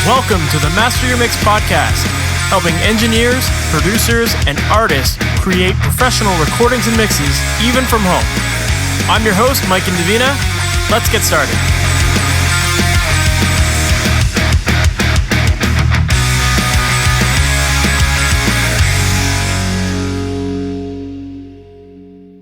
Welcome to the MasterYourMix podcast, helping engineers, producers, and artists create professional recordings and mixes, even from home. I'm your host, Mike and Davina. Let's get started.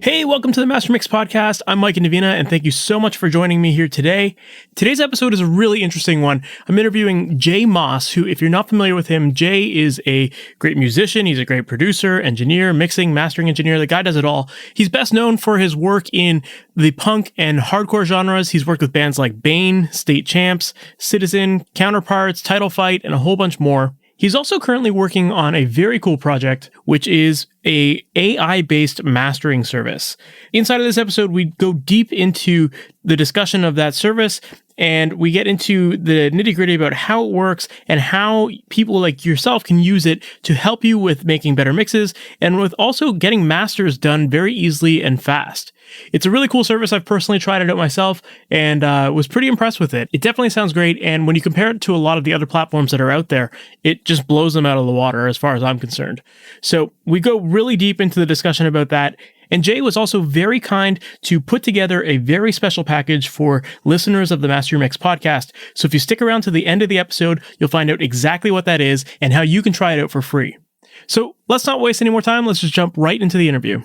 Hey, welcome to the MasterYourMix podcast. I'm Mike and Davina, and thank you so much for joining me here today. Today's episode is a really interesting one. I'm interviewing Maas, who, if you're not familiar with him, Jay is a great musician. He's a great producer, engineer, mixing, mastering engineer. The guy does it all. He's best known for his work in the punk and hardcore genres. He's worked with bands like Bane, State Champs, Citizen, Counterparts, Title Fight, and a whole bunch more. He's also currently working on a very cool project, which is a AI-based mastering service. Inside of this episode, we go deep into the discussion of that service, and we get into the nitty-gritty about how it works and how people like yourself can use it to help you with making better mixes and with also getting masters done very easily and fast. It's a really cool service. I've personally tried it out myself and was pretty impressed with it. It definitely sounds great, and when you compare it to a lot of the other platforms that are out there, it just blows them out of the water as far as I'm concerned. So we go really deep into the discussion about that. And Jay was also very kind to put together a very special package for listeners of the MasterYourMix podcast. So if you stick around to the end of the episode, you'll find out exactly what that is and how you can try it out for free. So let's not waste any more time. Let's just jump right into the interview.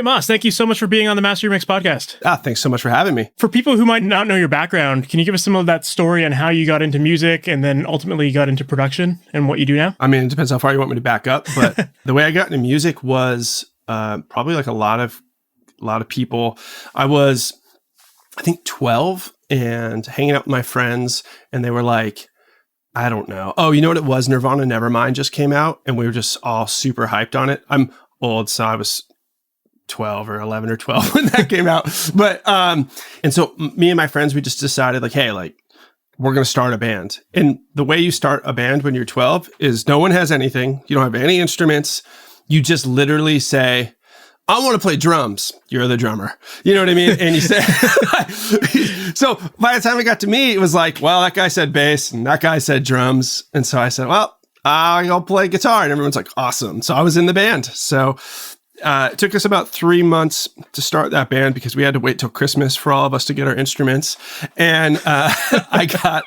Maas, thank you so much for being on the MasterYourMix podcast. Thanks so much for having me. For people who might not know your background, can you give us some of that story on how you got into music and then ultimately got into production and what you do now? I mean, it depends how far you want me to back up, but the way I got into music was probably like a lot of people. I was, I think, 12 and hanging out with my friends, and they were like, I don't know. Oh, you know what it was? Nirvana Nevermind just came out, and we were just all super hyped on it. I'm old, so I was 12 or 11 or 12 when that came out. But, and so me and my friends, we just decided like, hey, like, we're going to start a band. And the way you start a band when you're 12 is no one has anything. You don't have any instruments. You just literally say, I want to play drums. You're the drummer. You know what I mean? And you say, so by the time it got to me, it was like, well, that guy said bass and that guy said drums. And so I said, well, I'll play guitar. And everyone's like, awesome. So I was in the band. So it took us about 3 months to start that band because we had to wait till Christmas for all of us to get our instruments. And I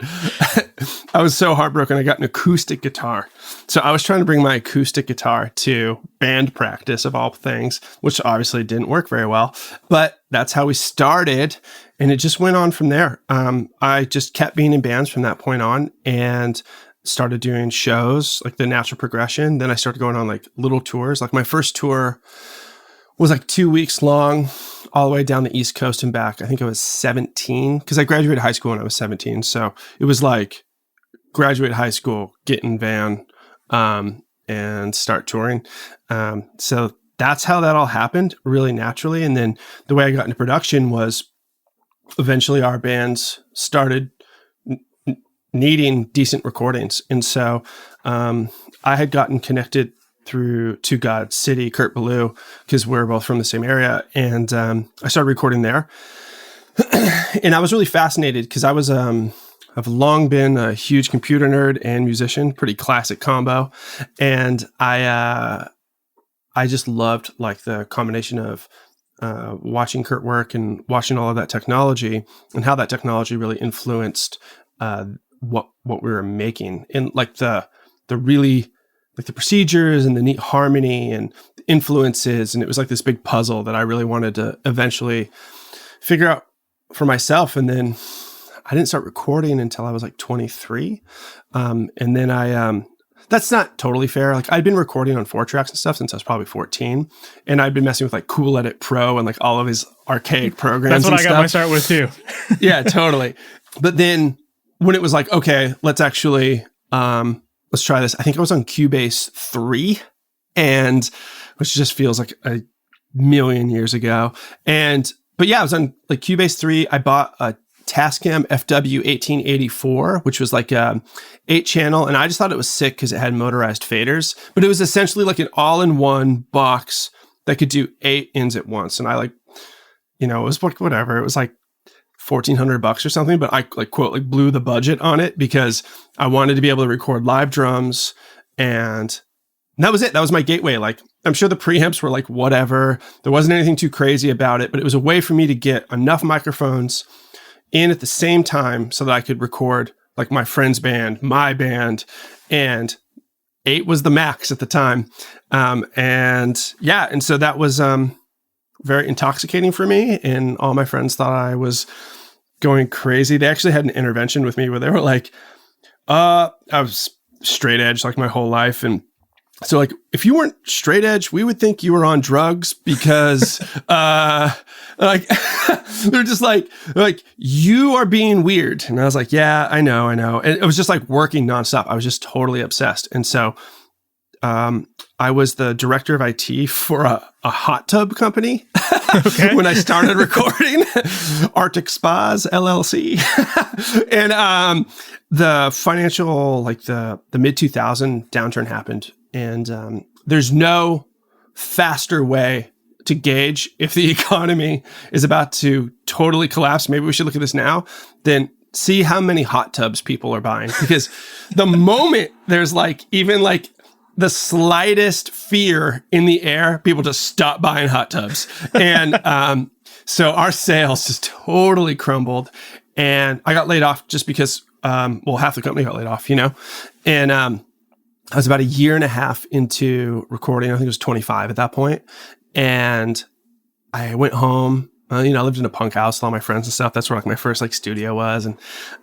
was so heartbroken. I got an acoustic guitar. So I was trying to bring my acoustic guitar to band practice of all things, which obviously didn't work very well. But that's how we started. And it just went on from there. I just kept being in bands from that point on and started doing shows like the natural progression. Then I started going on like little tours. Like my first tour was like 2 weeks long, all the way down the East Coast and back. I think I was 17 because I graduated high school when I was 17. So it was like graduate high school, get in van, and start touring. So that's how that all happened really naturally. And then the way I got into production was eventually our bands started needing decent recordings. And so I had gotten connected through To God City, Kurt Ballou, because we're both from the same area. And I started recording there. And I was really fascinated because I've long been a huge computer nerd and musician, pretty classic combo. And I just loved like the combination of watching Kurt work and watching all of that technology and how that technology really influenced what we were making, and like the really like the procedures and the neat harmony and the influences. And it was like this big puzzle that I really wanted to eventually figure out for myself. And then I didn't start recording until I was like 23. And then that's not totally fair. Like I'd been recording on 4-tracks and stuff since I was probably 14. And I'd been messing with like Cool Edit Pro and like all of his archaic programs. That's what I got my start with too. Yeah, totally. But then when it was like, okay, let's actually, let's try this. I think I was on Cubase 3, and which just feels like a million years ago. But yeah, I was on like Cubase 3. I bought a Tascam FW1884, which was like a 8-channel. And I just thought it was sick because it had motorized faders, but it was essentially like an all-in-one box that could do 8 ins at once. And I like, it was like, whatever. It was like $1,400 or something, but I like quote like blew the budget on it because I wanted to be able to record live drums, and that was it. That was my gateway. Like, I'm sure the preamps were like whatever. There wasn't anything too crazy about it, but it was a way for me to get enough microphones in at the same time so that I could record like my friend's band, my band, and 8 was the max at the time. And so that was very intoxicating for me, and all my friends thought I was going crazy. They actually had an intervention with me where they were like, I was straight edge like my whole life, and so like if you weren't straight edge, we would think you were on drugs because like they're just like you are being weird. And I was like, yeah, I know. And it was just like working nonstop. I was just totally obsessed. And so I was the director of IT for a hot tub company when I started recording Arctic Spas LLC. And the financial, like the mid 2000 downturn happened. And there's no faster way to gauge if the economy is about to totally collapse. Maybe we should look at this now. Then see how many hot tubs people are buying. Because the moment there's like even like the slightest fear in the air, people just stop buying hot tubs. And so our sales just totally crumbled. And I got laid off just because, half the company got laid off, And I was about a year and a half into recording. I think it was 25 at that point. And I went home. I lived in a punk house with all my friends and stuff. That's where like my first like studio was. And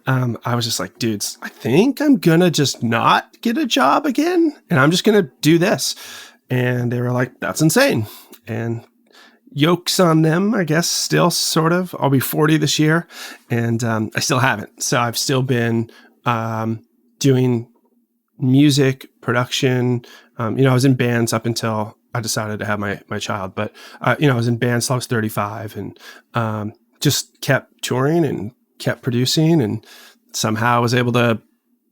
I was just like, dudes, I think I'm going to just not get a job again. And I'm just going to do this. And they were like, that's insane. And yoke's on them, I guess, still sort of. I'll be 40 this year. And I still haven't. So I've still been doing music production. I was in bands up until I decided to have my child, but I was in bands till I was 35, and just kept touring and kept producing, and somehow I was able to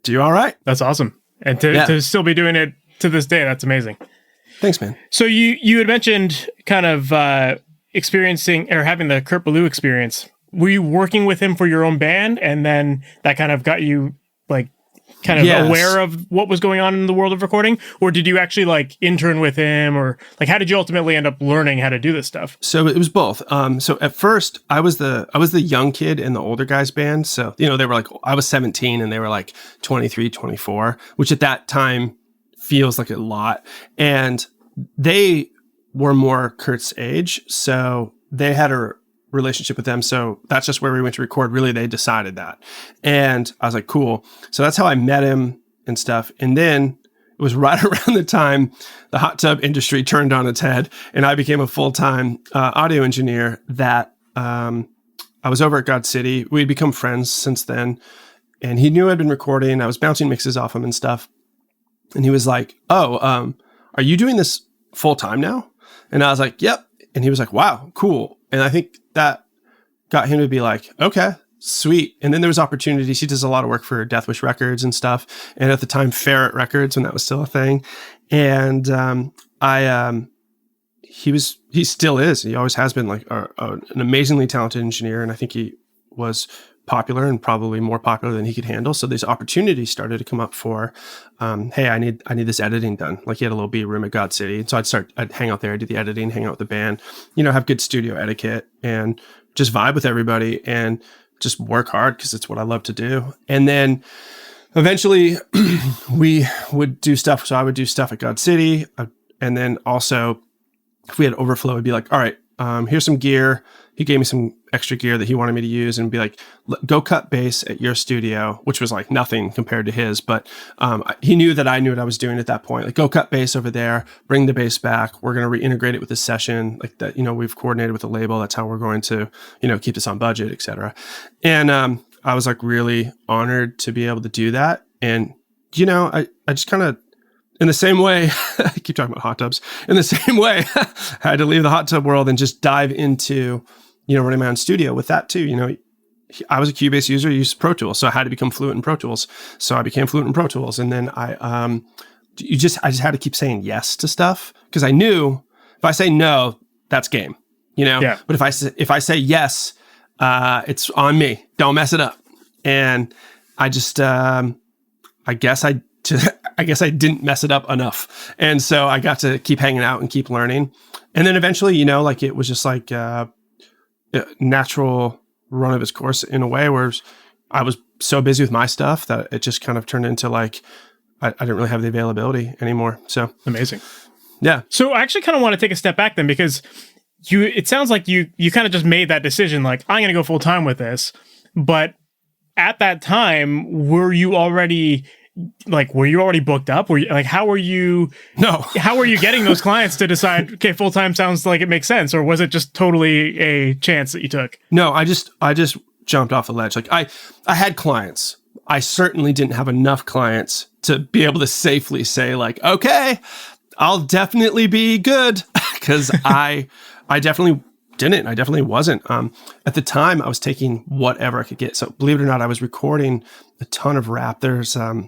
do all right. That's awesome. And to still be doing it to this day, that's amazing. Thanks, man. So you had mentioned kind of experiencing or having the Kurt Ballou experience. Were you working with him for your own band, and then that kind of got you like kind of aware of what was going on in the world of recording? Or did you actually like intern with him, or like how did you ultimately end up learning how to do this stuff? So it was both. So at first I was the young kid in the older guys band. So, they were like, I was 17 and they were like 23, 24, which at that time feels like a lot. And they were more Kurt's age. So they had a relationship with them. So that's just where we went to record. Really, they decided that. And I was like, cool. So that's how I met him and stuff. And then it was right around the time the hot tub industry turned on its head and I became a full-time audio engineer that I was over at God City. We'd become friends since then. And he knew I'd been recording. I was bouncing mixes off him and stuff. And he was like, are you doing this full-time now? And I was like, yep. And he was like, wow, cool. And I think that got him to be like, okay, sweet. And then there was opportunities. He does a lot of work for Death Wish Records and stuff. And at the time, Ferret Records, when that was still a thing. And he still is. He always has been like an amazingly talented engineer. And I think he was popular and probably more popular than he could handle. So these opportunities started to come up for, hey, I need this editing done. Like he had a little B room at God City. And so I'd hang out there, do the editing, hang out with the band, have good studio etiquette and just vibe with everybody and just work hard because it's what I love to do. And then eventually we would do stuff. So I would do stuff at God City. And then also if we had overflow, it'd be like, all right, here's some gear. He gave me some extra gear that he wanted me to use and be like, go cut bass at your studio, which was like nothing compared to his. But he knew that I knew what I was doing at that point. Like, go cut bass over there, bring the bass back. We're going to reintegrate it with the session like that. We've coordinated with the label. That's how we're going to, keep this on budget, et cetera. And I was like really honored to be able to do that. And, I just kind of, in the same way, I keep talking about hot tubs. In the same way, I had to leave the hot tub world and just dive into, running my own studio with that too. I was a Cubase user, used Pro Tools, so I had to become fluent in Pro Tools. So I became fluent in Pro Tools, and then I just had to keep saying yes to stuff because I knew if I say no, that's game. Yeah. But if I say yes, It's on me. Don't mess it up. And I just, I guess I didn't mess it up enough. And so I got to keep hanging out and keep learning. And then eventually, like it was just like a natural run of its course in a way where I was so busy with my stuff that it just kind of turned into like, I didn't really have the availability anymore. So amazing. Yeah. So I actually kind of want to take a step back then, because it sounds like you kind of just made that decision, like, I'm going to go full time with this. But at that time, were you already booked up? Were you, like, how were you getting those clients to decide, okay, full time sounds like it makes sense? Or was it just totally a chance that you took? No, I just jumped off the ledge. Like I had clients. I certainly didn't have enough clients to be able to safely say like, okay, I'll definitely be good. Cause I definitely didn't. I definitely wasn't. At the time I was taking whatever I could get. So believe it or not, I was recording a ton of rap. There's, at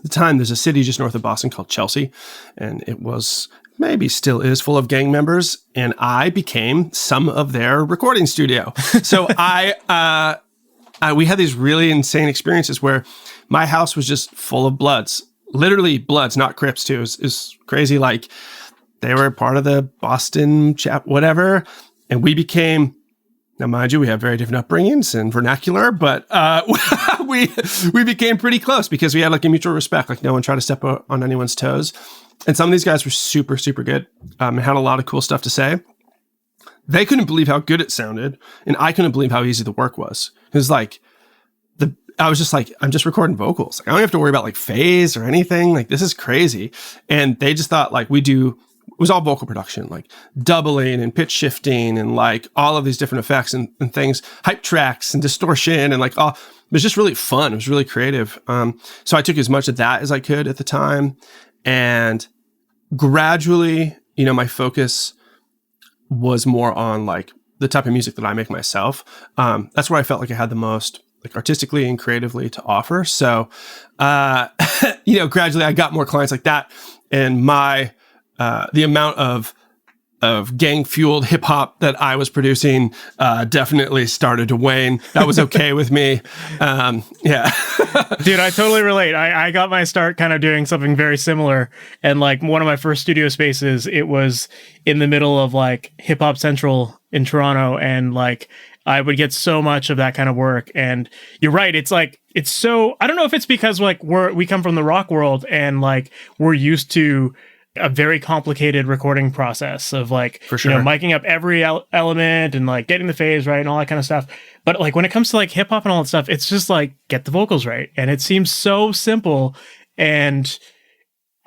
the time there's a city just north of Boston called Chelsea, and it was, maybe still is, full of gang members. And I became some of their recording studio. So we had these really insane experiences where my house was just full of Bloods, literally Bloods, not Crips too. It was crazy. Like they were part of the Boston whatever. And we became, now mind you, we have very different upbringings and vernacular, but we became pretty close because we had like a mutual respect. Like no one tried to step on anyone's toes. And some of these guys were super, super good and had a lot of cool stuff to say. They couldn't believe how good it sounded, and I couldn't believe how easy the work was. It was like, I was just like, I'm just recording vocals. Like, I don't have to worry about like phase or anything. Like, this is crazy. And they just thought like it was all vocal production, like doubling and pitch shifting and like all of these different effects and things, hype tracks and distortion and like all. It was just really fun. It was really creative. So I took as much of that as I could at the time. And gradually, my focus was more on like the type of music that I make myself. That's where I felt like I had the most like artistically and creatively to offer. So, gradually I got more clients like that, and the amount of gang fueled hip hop that I was producing definitely started to wane. That was okay with me. Yeah. Dude, I totally relate. I got my start kind of doing something very similar. And like one of my first studio spaces, it was in the middle of like Hip Hop Central in Toronto. And like I would get so much of that kind of work. And you're right. It's like, it's so, I don't know if it's because like we come from the rock world and like we're used to a very complicated recording process of like, for sure, miking up every element and like getting the phase right and all that kind of stuff. But like when it comes to like hip hop and all that stuff, it's just like get the vocals right. And it seems so simple. And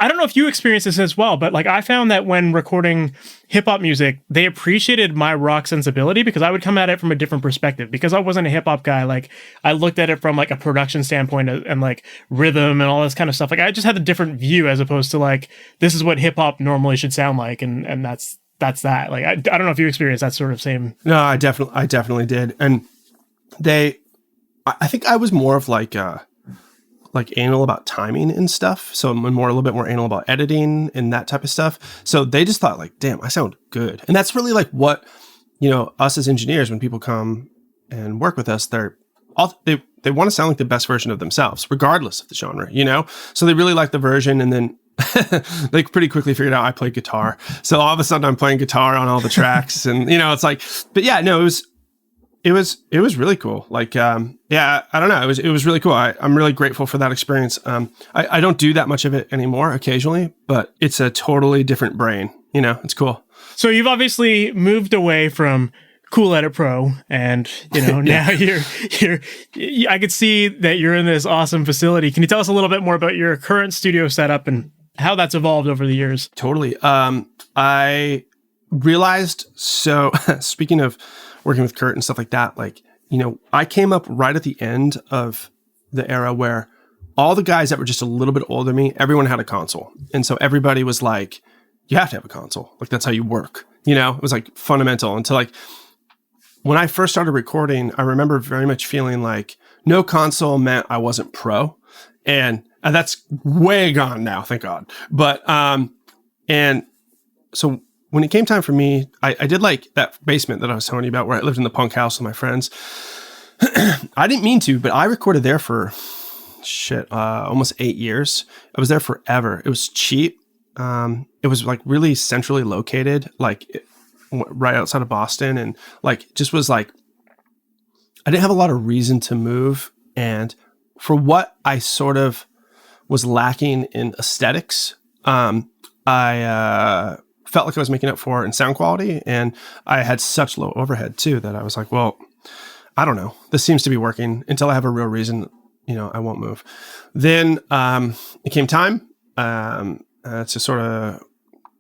I don't know if you experience this as well, but like I found that when recording hip hop music, they appreciated my rock sensibility because I would come at it from a different perspective. Because I wasn't a hip hop guy, like I looked at it from like a production standpoint and like rhythm and all this kind of stuff. Like I just had a different view as opposed to like this is what hip hop normally should sound like, and that's that. Like I don't know if you experienced that sort of same. No, I definitely did, and I think I was more of like anal about timing and stuff. So I'm a little bit more anal about editing and that type of stuff. So they just thought like, damn, I sound good. And that's really like what, us as engineers, when people come and work with us, they want to sound like the best version of themselves, regardless of the genre, So they really like the version. And then they pretty quickly figured out I played guitar. So all of a sudden I'm playing guitar on all the tracks and, it's like, but yeah, no, it was really cool. Like, I don't know. It was really cool. I'm really grateful for that experience. I don't do that much of it anymore, occasionally, but it's a totally different brain. It's cool. So you've obviously moved away from Cool Edit Pro, and now you're. I could see that you're in this awesome facility. Can you tell us a little bit more about your current studio setup and how that's evolved over the years? Totally. I realized. So speaking of working with Kurt and stuff like that, like, I came up right at the end of the era where all the guys that were just a little bit older than me, everyone had a console. And so everybody was like, you have to have a console. Like, that's how you work. It was like fundamental until like, when I first started recording, I remember very much feeling like no console meant I wasn't pro. And that's way gone now, thank God. But, and so when it came time for me, I did like that basement that I was telling you about where I lived in the punk house with my friends. I didn't mean to, but I recorded there for almost 8 years. I was there forever. It was cheap. It was like really centrally located, like right outside of Boston, and like just was like, I didn't have a lot of reason to move. And for what I sort of was lacking in aesthetics, I felt like I was making up for it in sound quality, and I had such low overhead too that I was like, well, I don't know. This seems to be working. Until I have a real reason, I won't move. Then it came time to sort of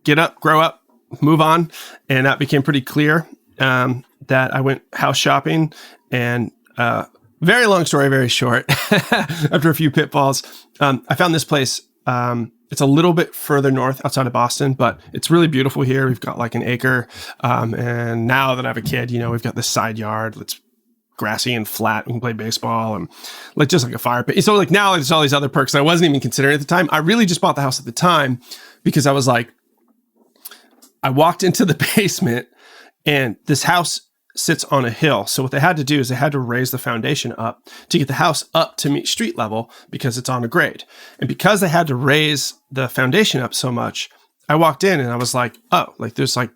get up, grow up, move on, and that became pretty clear that I went house shopping, and very long story, very short. After a few pitfalls, I found this place. It's a little bit further north outside of Boston, but it's really beautiful here. We've got like an acre. And now that I have a kid, we've got this side yard. It's grassy and flat. We can play baseball and like just like a fire pit. So like now there's all these other perks I wasn't even considering at the time. I really just bought the house at the time because I was like, I walked into the basement and this house sits on a hill. So what they had to do is they had to raise the foundation up to get the house up to meet street level because it's on a grade. And because they had to raise the foundation up so much, I walked in and I was like, oh, like there's like,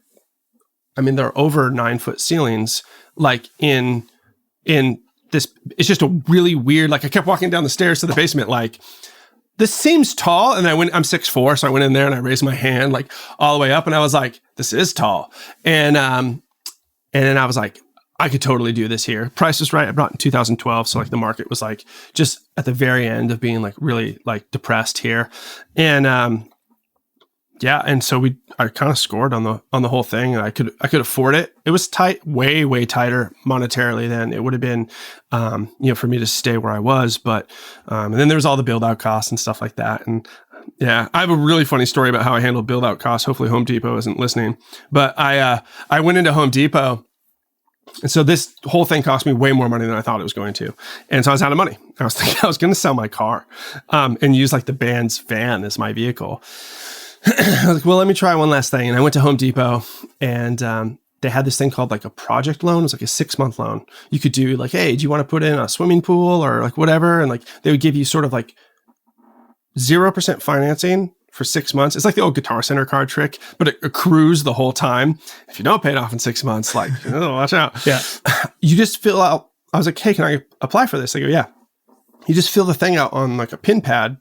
there are over 9-foot ceilings, like in this, it's just a really weird, like I kept walking down the stairs to the basement, like this seems tall. And I'm 6'4". So I went in there and I raised my hand like all the way up and I was like, this is tall. And then I was like, I could totally do this here. Price was right. I bought in 2012. So like the market was like just at the very end of being like really like depressed here. And and so I kind of scored on the whole thing, and I could afford it. It was tight, way, way tighter monetarily than it would have been, for me to stay where I was. But, and then there was all the build out costs and stuff like that. And yeah, I have a really funny story about how I handled build out costs. Hopefully Home Depot isn't listening, but I went into Home Depot. And so this whole thing cost me way more money than I thought it was going to. And so I was out of money. I was thinking I was going to sell my car, and use like the band's van as my vehicle. I was like, well, let me try one last thing. And I went to Home Depot, and they had this thing called like a project loan. It was like a 6-month loan. You could do like, hey, do you want to put in a swimming pool or like whatever? And like, they would give you sort of like 0% financing for 6 months. It's like the old Guitar Center card trick, but it accrues the whole time. If you don't pay it off in 6 months, like, watch out. Yeah. You just fill out. I was like, hey, can I apply for this? They go, yeah. You just fill the thing out on like a pin pad,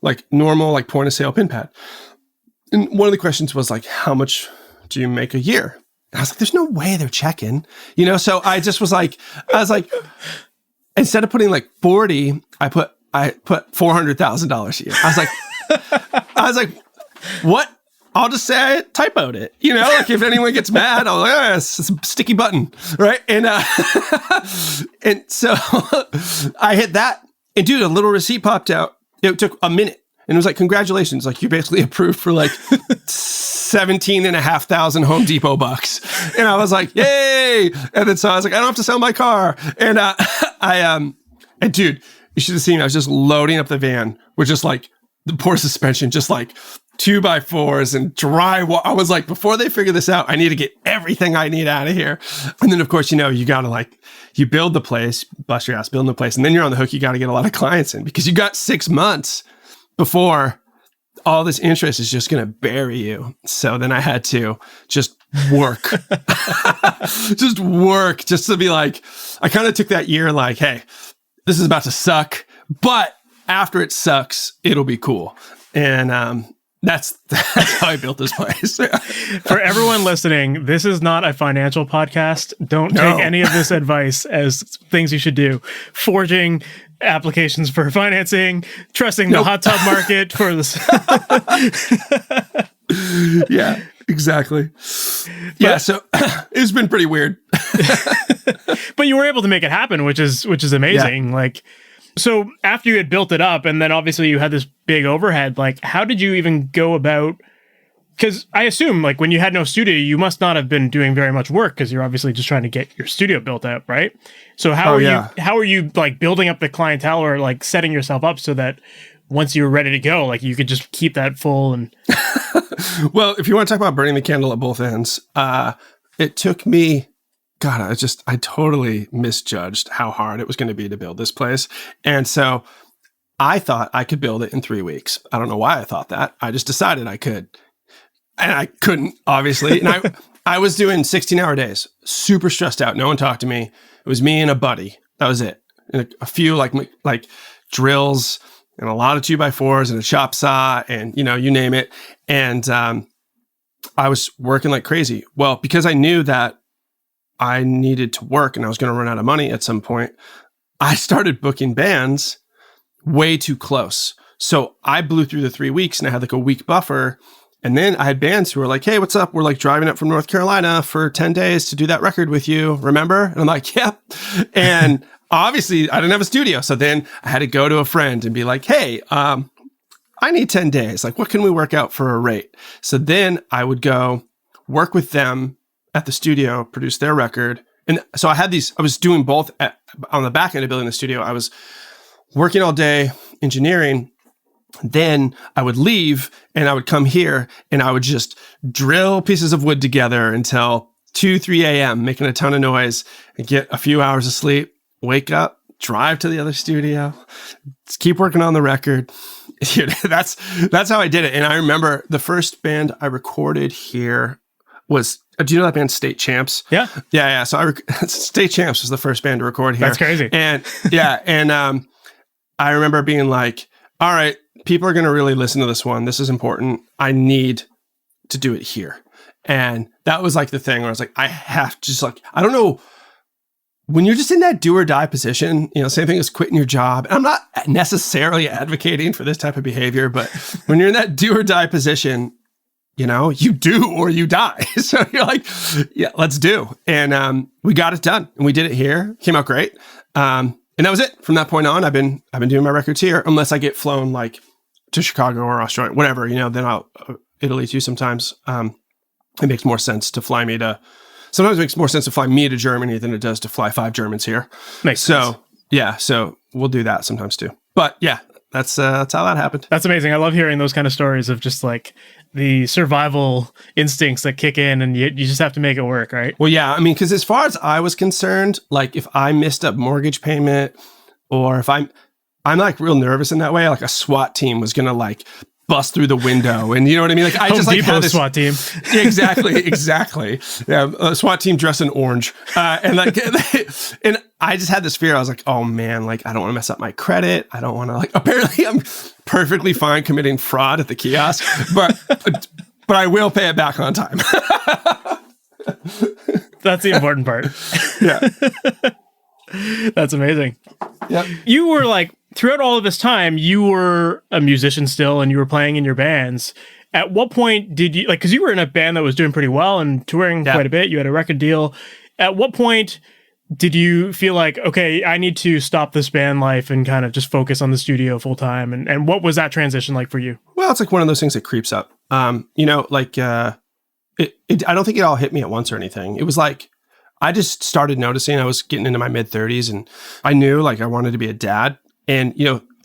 like normal, like point of sale pin pad. And one of the questions was like, how much do you make a year? And I was like, there's no way they're checking, So I just was like, instead of putting like 40, I put $400,000 a year. I was like, what? I'll just say I typoed it, like if anyone gets mad, I'll like, it's a sticky button. Right. And, and so I hit that, and dude, a little receipt popped out. It took a minute. And it was like, congratulations. Like you're basically approved for like 17,500 Home Depot bucks. And I was like, yay. And then so I was like, I don't have to sell my car. And and dude, you should have seen, I was just loading up the van with just like the poor suspension, just like 2x4s and drywall. I was like, before they figure this out, I need to get everything I need out of here. And then of course, you got to like, you build the place, bust your ass building the place. And then you're on the hook. You got to get a lot of clients in because you got 6 months before all this interest is just going to bury you. So then I had to just work, just to be like, I kind of took that year like, hey, this is about to suck, but after it sucks, it'll be cool. And that's how I built this place. For everyone listening, this is not a financial podcast. Don't take any of this advice as things you should do. Forging applications for financing, trusting the hot tub market for this. Yeah, exactly. Yeah, so it's been pretty weird. But you were able to make it happen, which is amazing. Yeah. Like, so after you had built it up, and then obviously you had this big overhead, like how did you even go about? Because I assume like when you had no studio, you must not have been doing very much work because you're obviously just trying to get your studio built out, right? So how are you like building up the clientele or like setting yourself up so that once you were ready to go, like you could just keep that full and Well, if you want to talk about burning the candle at both ends, it took me, God, I totally misjudged how hard it was going to be to build this place. And so I thought I could build it in 3 weeks. I don't know why I thought that. I just decided I could. And I couldn't, obviously. And I was doing 16-hour days, super stressed out. No one talked to me. It was me and a buddy. That was it. And a few like drills and a lot of 2x4s and a chop saw and, you name it. And I was working like crazy. Well, because I knew that I needed to work and I was going to run out of money at some point, I started booking bands way too close. So I blew through the 3 weeks and I had like a week buffer. And then I had bands who were like, hey, what's up? We're like driving up from North Carolina for 10 days to do that record with you. Remember? And I'm like, yep. And obviously I didn't have a studio. So then I had to go to a friend and be like, hey, I need 10 days. Like, what can we work out for a rate? So then I would go work with them at the studio, produce their record. And so I was doing both on the back end of building the studio. I was working all day, engineering. Then I would leave and I would come here and I would just drill pieces of wood together until 2, 3 a.m., making a ton of noise and get a few hours of sleep, wake up, drive to the other studio, just keep working on the record. That's how I did it. And I remember the first band I recorded here was, do you know that band State Champs? Yeah. Yeah. So State Champs was the first band to record here. That's crazy. And yeah. And I remember being like, all right, people are going to really listen to this one. This is important. I need to do it here. And that was like the thing where I was like, I have to just like, I don't know, when you're just in that do or die position, same thing as quitting your job. And I'm not necessarily advocating for this type of behavior, but when you're in that do or die position, you do or you die. So you're like, yeah, let's do. And we got it done and we did it here. Came out great. And that was it. From that point on, I've been doing my records here, unless I get flown like to Chicago or Australia, whatever, then I'll Italy too sometimes. It makes more sense to fly me to, sometimes it makes more sense to fly me to Germany than it does to fly 5 Germans here. Makes sense. Yeah, so we'll do that sometimes too. But yeah, that's how that happened. That's amazing. I love hearing those kind of stories of just like the survival instincts that kick in and you just have to make it work, right? Well, yeah, I mean, because as far as I was concerned, like if I missed a mortgage payment or if I'm like real nervous in that way, like a SWAT team was going to like bust through the window. And you know what I mean? Like I just like had this SWAT team. Yeah, exactly. Yeah. A SWAT team dressed in orange. And like, and I just had this fear. I was like, oh man, like I don't want to mess up my credit. I don't want to like, apparently I'm perfectly fine committing fraud at the kiosk, but I will pay it back on time. That's the important part. Yeah. That's amazing. Yep. You were like, throughout all of this time, you were a musician still and you were playing in your bands. At what point did you, like, because you were in a band that was doing pretty well and touring quite a bit, you had a record deal. At what point did you feel like, okay, I need to stop this band life and kind of just focus on the studio full time? And what was that transition like for you? Well, it's like one of those things that creeps up. I don't think it all hit me at once or anything. It was like, I just started noticing I was getting into my mid 30s and I knew like I wanted to be a dad. And,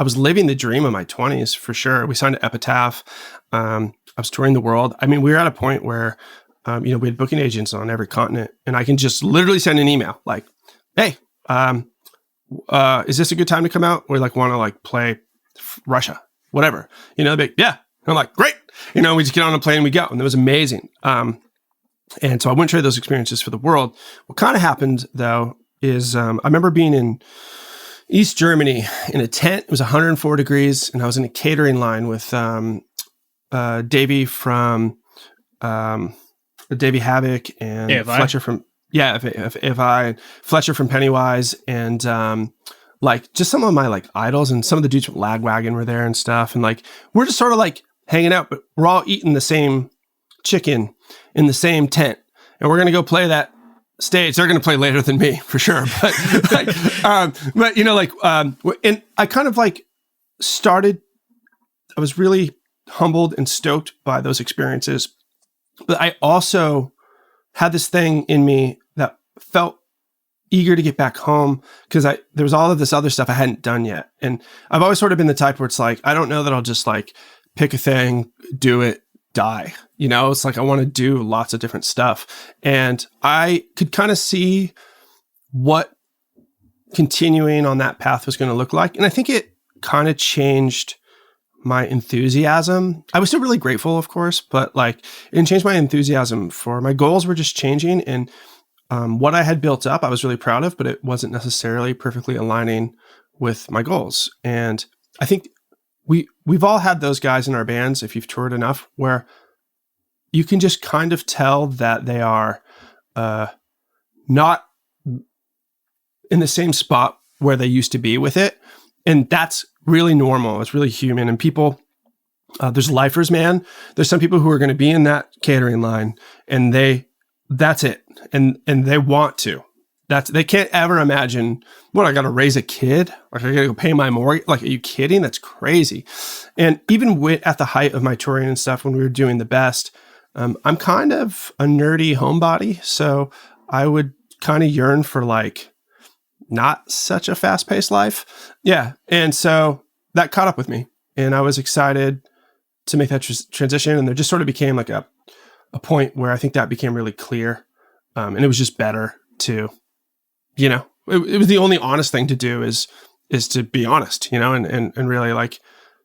I was living the dream of my 20s for sure. We signed to Epitaph. I was touring the world. I mean, we were at a point where, we had booking agents on every continent and I can just literally send an email like, hey, is this a good time to come out? We like want to like play Russia, whatever, yeah. And I'm like, great. We just get on a plane and we go. And it was amazing. And so I wouldn't trade those experiences for the world. What kind of happened though is I remember being in East Germany in a tent. It was 104 degrees and I was in a catering line with Davey from Davey Havoc and Fletcher from Fletcher from Pennywise and like just some of my like idols and some of the dudes from Lagwagon were there and stuff. And like we're just sort of like hanging out, but we're all eating the same chicken in the same tent. And we're going to go play that stage. They're going to play later than me for sure. But and I kind of like started, I was really humbled and stoked by those experiences. But I also had this thing in me that felt eager to get back home because there was all of this other stuff I hadn't done yet. And I've always sort of been the type where it's like, I don't know that I'll just like pick a thing, do it, die. It's like I want to do lots of different stuff. And I could kind of see what continuing on that path was going to look like. And I think it kind of changed my enthusiasm. I was still really grateful, of course, but like it didn't change my enthusiasm for my goals were just changing. And what I had built up, I was really proud of, but it wasn't necessarily perfectly aligning with my goals. And I think we've all had those guys in our bands, if you've toured enough, where you can just kind of tell that they are not in the same spot where they used to be with it. And that's really normal. It's really human. And people, there's lifers, man. There's some people who are going to be in that catering line and that's it. And they want to. They can't ever imagine, what, I got to raise a kid? Like, I got to go pay my mortgage? Like, are you kidding? That's crazy. And even at the height of my touring and stuff, when we were doing the best, I'm kind of a nerdy homebody. So I would kind of yearn for like, not such a fast-paced life. Yeah. And so that caught up with me. And I was excited to make that transition. And there just sort of became like a point where I think that became really clear. And it was just better to, it was the only honest thing to do is to be honest, and really like,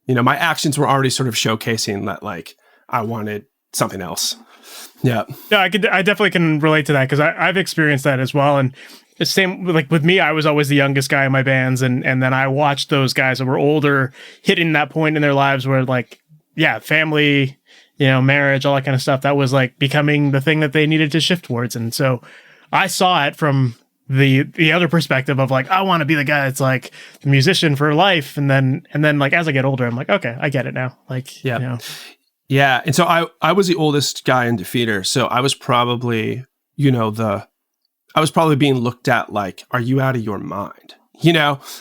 my actions were already sort of showcasing that like I wanted something else. Yeah. Yeah, I definitely can relate to that because I've experienced that as well. And it's same like with me, I was always the youngest guy in my bands, and then I watched those guys that were older hitting that point in their lives where like, yeah, family, marriage, all that kind of stuff, that was like becoming the thing that they needed to shift towards. And so I saw it from the other perspective of like, I want to be the guy that's like the musician for life. And then like as I get older, I'm like, okay, I get it now. Like, yeah. Yeah. And so I was the oldest guy in Defeater. So I was probably, I was probably being looked at like, are you out of your mind?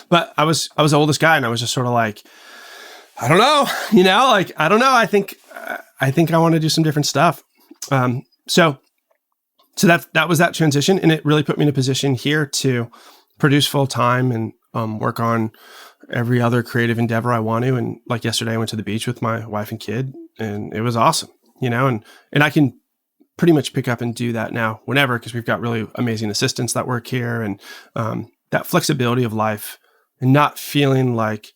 But I was the oldest guy and I was just sort of like, I don't know, like, I don't know. I think I want to do some different stuff. So that was that transition. And it really put me in a position here to produce full time and work on every other creative endeavor I want to. And like yesterday, I went to the beach with my wife and kid and it was awesome, and I can pretty much pick up and do that now whenever, because we've got really amazing assistants that work here, and that flexibility of life and not feeling like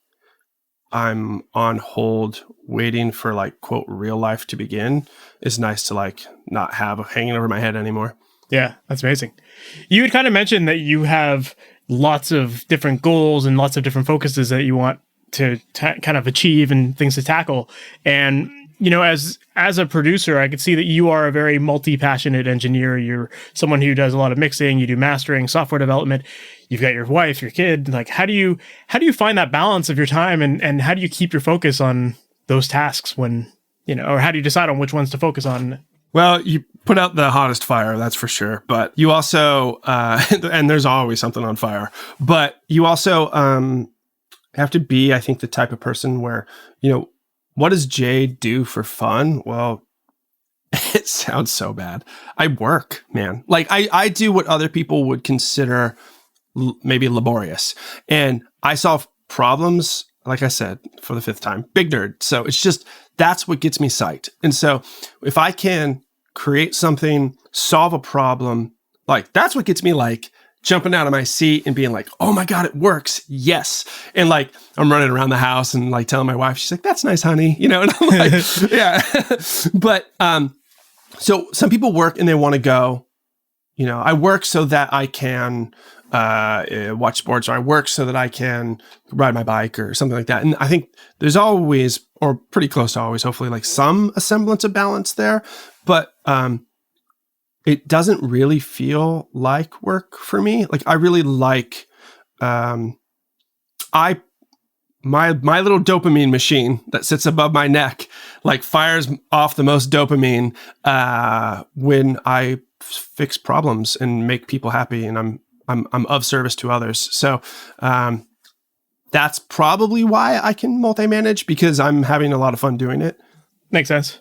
I'm on hold waiting for like quote real life to begin is nice to like not have hanging over my head anymore. Yeah, that's amazing. You had kind of mentioned that you have lots of different goals and lots of different focuses that you want to kind of achieve and things to tackle. And as a producer, I could see that you are a very multi-passionate engineer. You're someone who does a lot of mixing, you do mastering, software development. You've got your wife, your kid. Like, how do you find that balance of your time and how do you keep your focus on those tasks when, or how do you decide on which ones to focus on? Well, you put out the hottest fire, that's for sure. But you also, and there's always something on fire, but you also have to be, I think, the type of person where, what does Jay do for fun? Well, it sounds so bad. I work, man. Like I do what other people would consider maybe laborious. And I solve problems, like I said, for the 5th time. Big nerd. So it's just, that's what gets me psyched. And so if I can create something, solve a problem, like that's what gets me like jumping out of my seat and being like, oh my God, it works. Yes. And like, I'm running around the house and like telling my wife, she's like, that's nice, honey. And I'm like, yeah. But, so some people work and they want to go, I work so that I can, watch sports, or I work so that I can ride my bike or something like that. And I think there's always, or pretty close to always, hopefully like some semblance of balance there, but, it doesn't really feel like work for me. Like I really like, my little dopamine machine that sits above my neck, like fires off the most dopamine, when I fix problems and make people happy and I'm of service to others. So, that's probably why I can multi-manage, because I'm having a lot of fun doing it. Makes sense.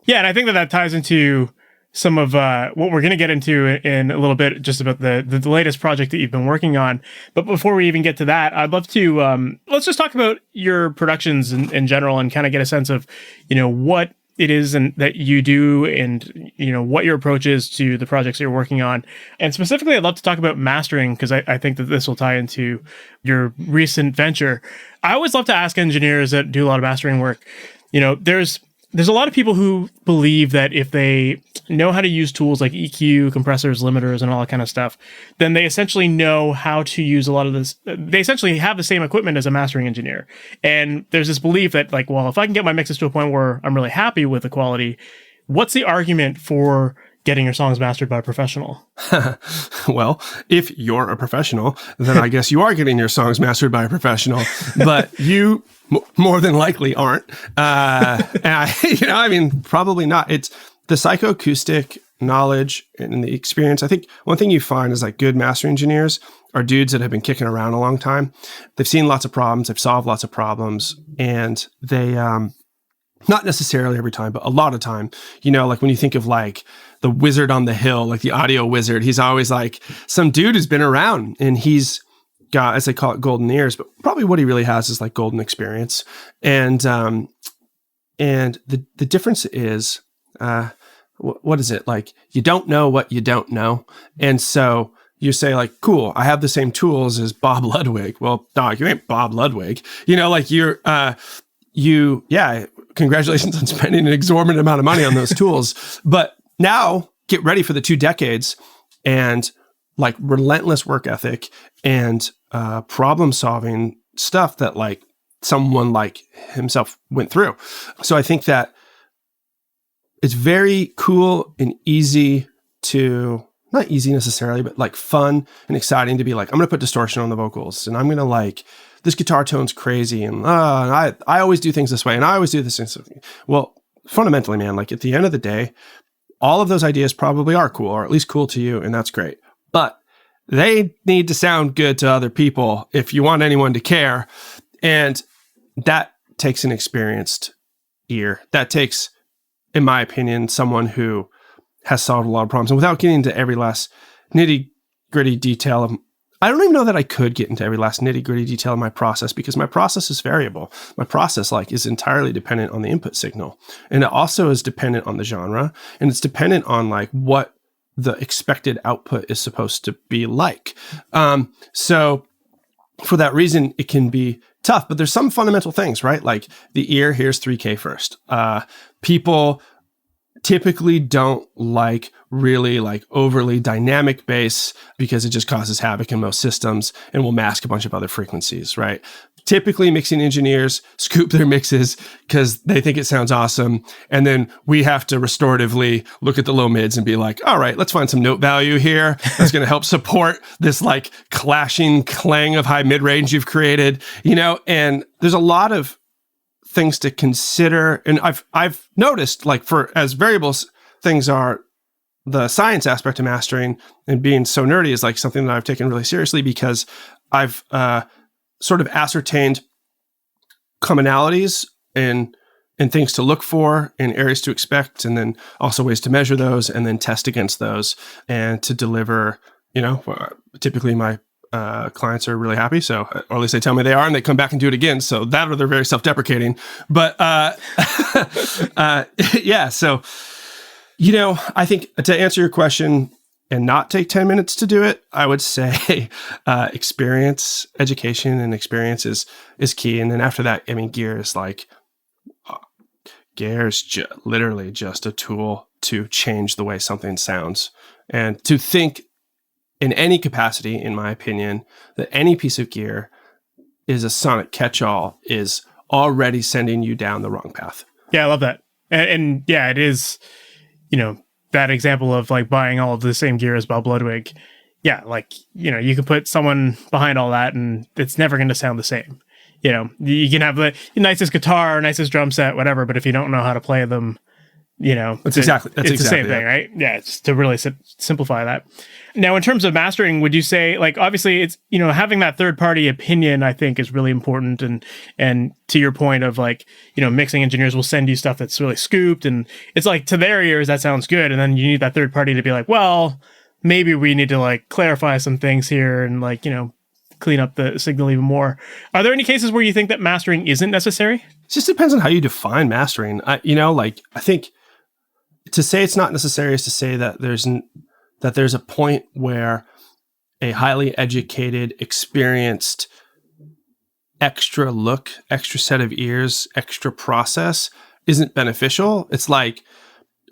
Yeah. And I think that ties into some of what we're going to get into in a little bit, just about the latest project that you've been working on. But before we even get to that, I'd love to let's just talk about your productions in general and kind of get a sense of, what it is and that you do and, what your approach is to the projects you're working on. And specifically, I'd love to talk about mastering because I think that this will tie into your recent venture. I always love to ask engineers that do a lot of mastering work, there's a lot of people who believe that if they know how to use tools like EQ, compressors, limiters, and all that kind of stuff, then they essentially know how to use a lot of this. They essentially have the same equipment as a mastering engineer. And there's this belief that like, well, if I can get my mixes to a point where I'm really happy with the quality, what's the argument for getting your songs mastered by a professional? Well, if you're a professional, then I guess you are getting your songs mastered by a professional, but you more than likely aren't. Probably not. It's the psychoacoustic knowledge and the experience. I think one thing you find is like good master engineers are dudes that have been kicking around a long time. They've seen lots of problems. They've solved lots of problems, and they, not necessarily every time, but a lot of time, like when you think of like the wizard on the hill, like the audio wizard, he's always like some dude who's been around and he's got, as they call it, golden ears, but probably what he really has is like golden experience. And the difference is, what is it? Like, you don't know what you don't know. And so you say like, cool, I have the same tools as Bob Ludwig. Well, dog, you ain't Bob Ludwig, congratulations on spending an exorbitant amount of money on those tools. But now get ready for the 2 decades and like relentless work ethic and problem solving stuff that like someone like himself went through. So I think that it's very cool and easy to, not easy necessarily, but like fun and exciting to be like, I'm going to put distortion on the vocals and I'm going to like, this guitar tone's crazy and I always do things this way and I always do this. Well, fundamentally, man, like at the end of the day, all of those ideas probably are cool, or at least cool to you, and that's great. But they need to sound good to other people if you want anyone to care. And that takes an experienced ear. That takes, in my opinion, someone who has solved a lot of problems. And without getting into every last nitty-gritty detail of, I don't even know that I could get into every last nitty-gritty detail of my process because my process is variable. My process is entirely dependent on the input signal. And it also is dependent on the genre. And it's dependent on like what the expected output is supposed to be like. So for that reason, it can be tough, but there's some fundamental things, right? Like the ear hears 3K first. People typically don't like really like overly dynamic bass because it just causes havoc in most systems and will mask a bunch of other frequencies, right? Typically mixing engineers scoop their mixes because they think it sounds awesome. And then we have to restoratively look at the low mids and be like, all right, let's find some note value here that's going to help support this like clashing clang of high mid range you've created, and there's a lot of things to consider. And I've noticed like for as variables things are, the science aspect of mastering and being so nerdy is like something that I've taken really seriously because I've sort of ascertained commonalities and things to look for and areas to expect, and then also ways to measure those and then test against those and to deliver, typically my clients are really happy. So, or at least they tell me they are, and they come back and do it again. So that, or they're very self-deprecating, but, yeah. So, I think to answer your question and not take 10 minutes to do it, I would say, education and experience is key. And then after that, gear is like, literally just a tool to change the way something sounds and to think in any capacity, in my opinion, that any piece of gear is a sonic catch-all is already sending you down the wrong path. Yeah, I love that. And yeah, it is, that example of like buying all of the same gear as Bob Ludwig. Yeah, like, you can put someone behind all that and it's never going to sound the same. You can have the nicest guitar, nicest drum set, whatever, but if you don't know how to play them, it's the same thing, right? Yeah, it's to really simplify that. Now, in terms of mastering, would you say, like, obviously it's, having that third party opinion, I think is really important. And to your point of like, mixing engineers will send you stuff that's really scooped and it's like to their ears, that sounds good. And then you need that third party to be like, well, maybe we need to like clarify some things here and like, clean up the signal even more. Are there any cases where you think that mastering isn't necessary? It just depends on how you define mastering. I think to say it's not necessary is to say that there's a point where a highly educated, experienced, extra look, extra set of ears, extra process isn't beneficial. It's like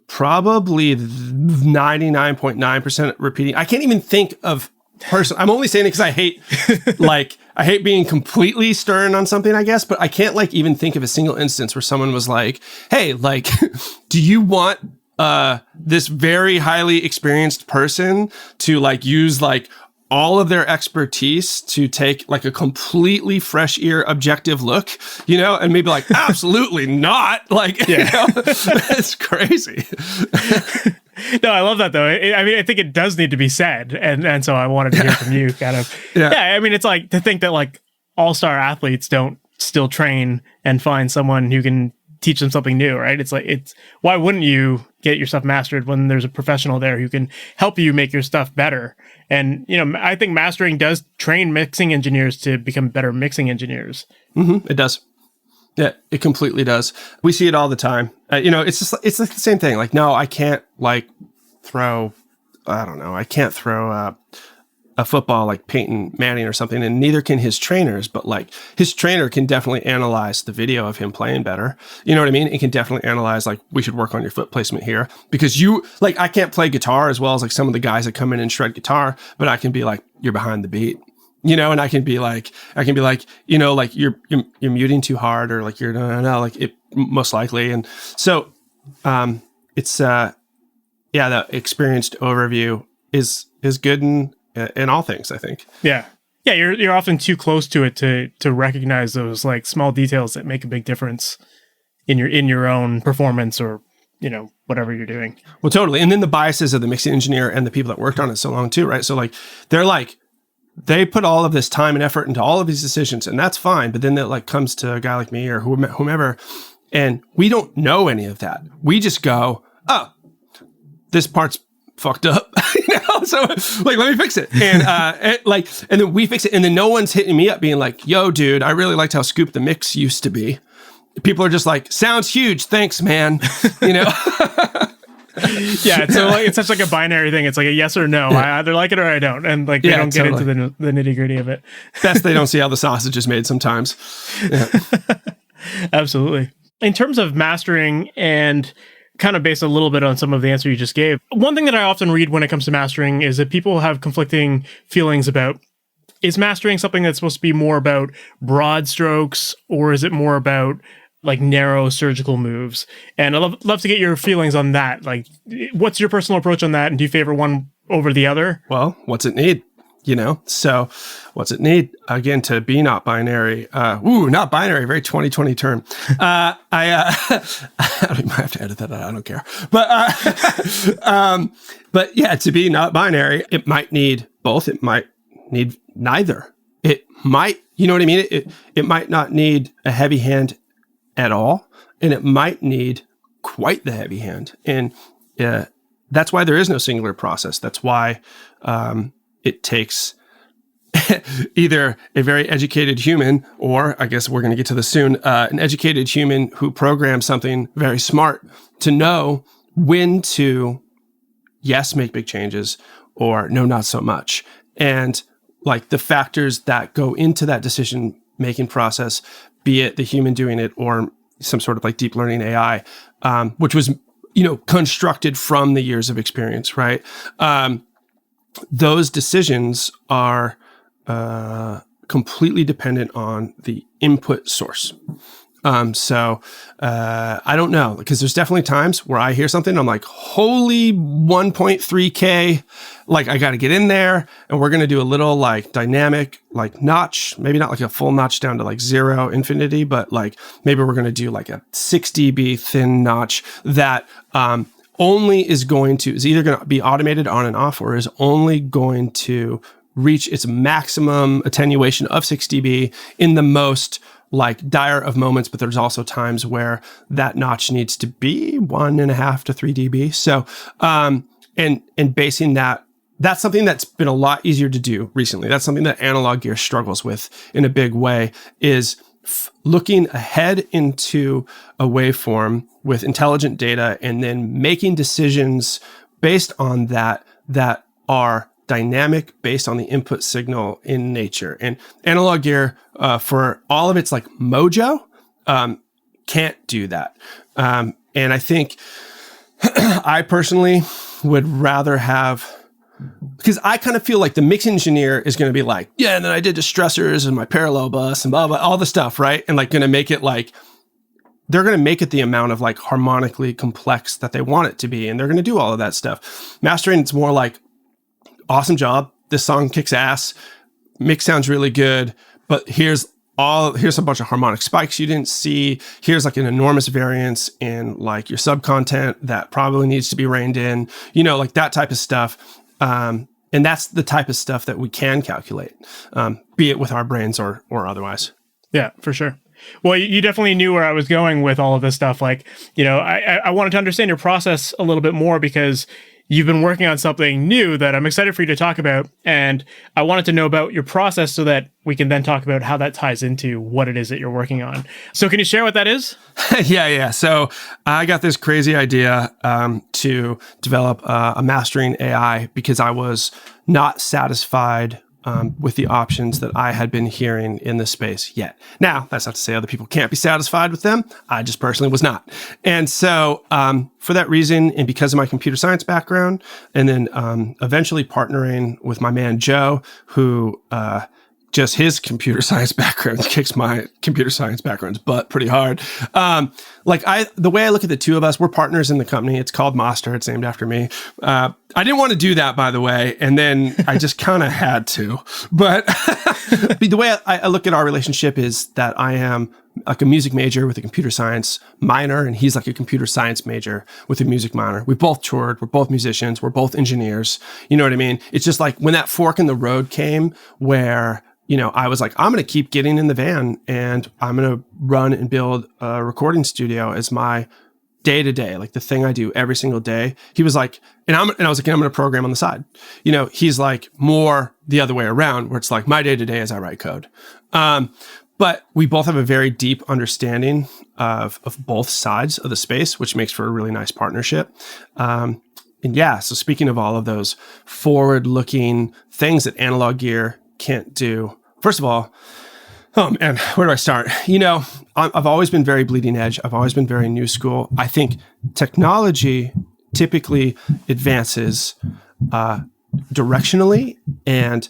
probably 99.9% repeating. I can't even think of person. I'm only saying it because I hate being completely stern on something, I guess, but I can't even think of a single instance where someone was like, hey, do you want this very highly experienced person to use all of their expertise to take a completely fresh ear objective look, and maybe absolutely not. It's crazy. No, I love that though. I think it does need to be said. And so I wanted to hear from you kind of, it's to think that all-star athletes don't still train and find someone who can teach them something new, right? It's why wouldn't you get your stuff mastered when there's a professional there who can help you make your stuff better? And, I think mastering does train mixing engineers to become better mixing engineers. Mm-hmm. It does. Yeah, it completely does. We see it all the time. It's the same thing. No, I can't throw, I don't know, I can't throw a football like Peyton Manning or something, and neither can his trainers, but his trainer can definitely analyze the video of him playing better. You know what I mean? It can definitely analyze we should work on your foot placement here, because I can't play guitar as well as some of the guys that come in and shred guitar, but I can be you're behind the beat, and I can be you're muting too hard, or you're no, it most likely. And so it's the experienced overview is good in all things, I think. Yeah. Yeah, you're often too close to it to recognize those small details that make a big difference in your own performance, or whatever you're doing. Well, totally. And then the biases of the mixing engineer and the people that worked on it so long too, right? So they're they put all of this time and effort into all of these decisions, and that's fine. But then it comes to a guy like me or whomever, and we don't know any of that. We just go, oh, this part's fucked up. So let me fix it. And and then we fix it. And then no one's hitting me up being yo, dude, I really liked how scooped the mix used to be. People are just sounds huge. Thanks, man. Yeah. So it's such a binary thing. It's a yes or no. I either like it or I don't. And they don't get into the nitty gritty of it. Best they don't see how the sausage is made sometimes. Yeah. Absolutely. In terms of mastering, and kind of based a little bit on some of the answer you just gave, one thing that I often read when it comes to mastering is that people have conflicting feelings about, is mastering something that's supposed to be more about broad strokes, or is it more about narrow surgical moves? And I'd love to get your feelings on that. What's your personal approach on that? And do you favor one over the other? Well, what's it need? So what's it need? Again, to be not binary. Not binary, very 2020 term. I might have to edit that out. I don't care. But yeah, to be not binary, it might need both. It might need neither. It might, you know what I mean? It might not need a heavy hand at all, and it might need quite the heavy hand. And that's why there is no singular process. That's why it takes either a very educated human, or I guess we're going to get to this soon, an educated human who programs something very smart to know when to, yes, make big changes, or no, not so much. And the factors that go into that decision-making process, be it the human doing it or some sort of deep learning AI, which was, constructed from the years of experience, right? Those decisions are completely dependent on the input source. So I don't know, because there's definitely times where I hear something, I'm holy 1.3K, I got to get in there, and we're going to do a little dynamic, notch, maybe not a full notch down to 0 infinity, but maybe we're going to do a 6 dB thin notch that only is either going to be automated on and off, or is only going to reach its maximum attenuation of 6 dB in the most dire of moments. But there's also times where that notch needs to be 1.5 to 3 dB. So, and basing that that's something that's been a lot easier to do recently. That's something that analog gear struggles with in a big way, is looking ahead into a waveform with intelligent data and then making decisions based on that are dynamic based on the input signal in nature. And analog gear, for all of its like mojo, can't do that. And I think I personally would rather have, because I kind of feel like the mix engineer is going to be like, yeah, and then I did distressors and my parallel bus and blah, blah, all the stuff, right? And like going to make it like, they're going to make it the amount of like harmonically complex that they want it to be. And they're going to do all of that stuff. Mastering, it's more like, awesome job. This song kicks ass. Mix sounds really good, but here's a bunch of harmonic spikes you didn't see. Here's like an enormous variance in like your sub content that probably needs to be reined in, like that type of stuff. And that's the type of stuff that we can calculate, be it with our brains or otherwise. Yeah, for sure. Well, you definitely knew where I was going with all of this stuff. Like, I wanted to understand your process a little bit more because you've been working on something new that I'm excited for you to talk about. And I wanted to know about your process so that we can then talk about how that ties into what it is that you're working on. So can you share what that is? Yeah. So I got this crazy idea to develop a mastering AI because I was not satisfied with the options that I had been hearing in the space yet. Now, that's not to say other people can't be satisfied with them. I just personally was not. And so for that reason, and because of my computer science background, and then eventually partnering with my man, Joe, who just his computer science background kicks my computer science background's butt pretty hard. The way I look at the two of us, we're partners in the company. It's called Maastr. It's named after me. I didn't want to do that, by the way. And then I just kind of had to. But the way I look at our relationship is that I am like a music major with a computer science minor, and he's like a computer science major with a music minor. We both toured. We're both musicians. We're both engineers. You know what I mean? It's just like when that fork in the road came where I was like, I'm going to keep getting in the van and I'm going to run and build a recording studio as my day to day, like the thing I do every single day. He was like, and I was like, I'm going to program on the side. He's like more the other way around where it's like my day to day is I write code. But we both have a very deep understanding of both sides of the space, which makes for a really nice partnership. So speaking of all of those forward looking things that analog gear can't do. First of all, oh man, where do I start? I've always been very bleeding edge. I've always been very new school. I think technology typically advances directionally, and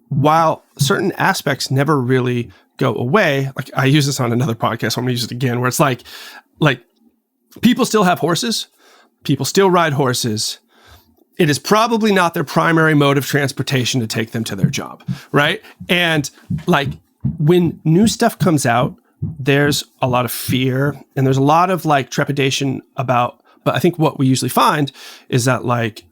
while certain aspects never really go away, like I use this on another podcast, so I'm gonna use it again, where it's like people still have horses, people still ride horses. It is probably not their primary mode of transportation to take them to their job, right? And like when new stuff comes out, there's a lot of fear and there's a lot of like trepidation about, but I think what we usually find is that like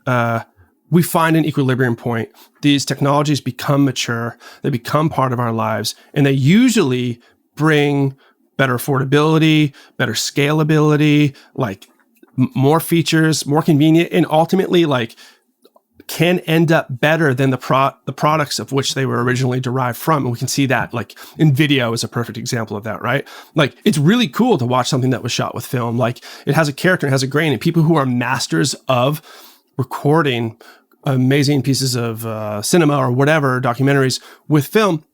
we find an equilibrium point. These technologies become mature, they become part of our lives, and they usually bring better affordability, better scalability, like more features, more convenient, and ultimately like can end up better than the products of which they were originally derived from. And we can see that like in video is a perfect example of that, right? Like it's really cool to watch something that was shot with film. Like it has a character, it has a grain, and people who are masters of recording amazing pieces of cinema or whatever, documentaries with film,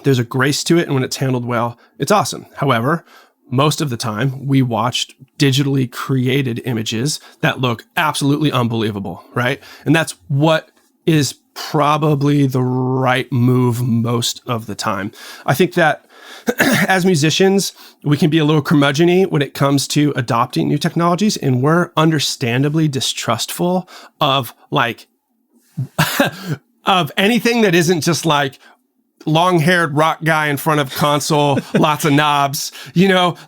there's a grace to it. And when it's handled well, it's awesome. However, most of the time, we watched digitally created images that look absolutely unbelievable, right? And that's what is probably the right move most of the time. I think that as musicians, we can be a little curmudgeon-y when it comes to adopting new technologies, and we're understandably distrustful of like of anything that isn't just like long-haired rock guy in front of console, lots of knobs,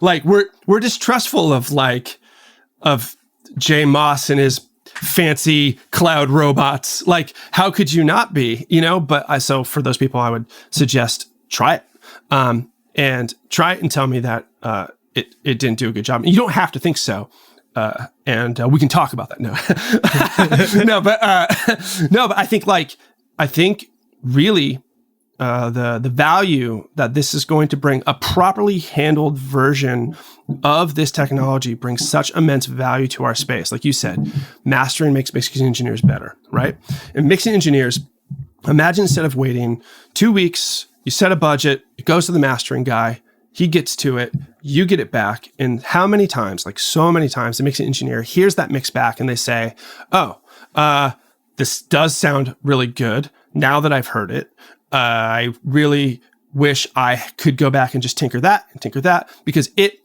like we're distrustful of Jay Maas and his fancy cloud robots. Like, how could you not be, But so for those people, I would suggest try it, and try it and tell me that it didn't do a good job. And you don't have to think so. and we can talk about that. No, but I think really the value that this is going to bring, a properly handled version of this technology brings such immense value to our space. Like you said, mastering makes mixing engineers better, right? And mixing engineers, imagine instead of waiting 2 weeks, you set a budget, it goes to the mastering guy, he gets to it, you get it back. And how many times, like so many times, the mixing engineer hears that mix back and they say, this does sound really good now that I've heard it. I really wish I could go back and just tinker that because it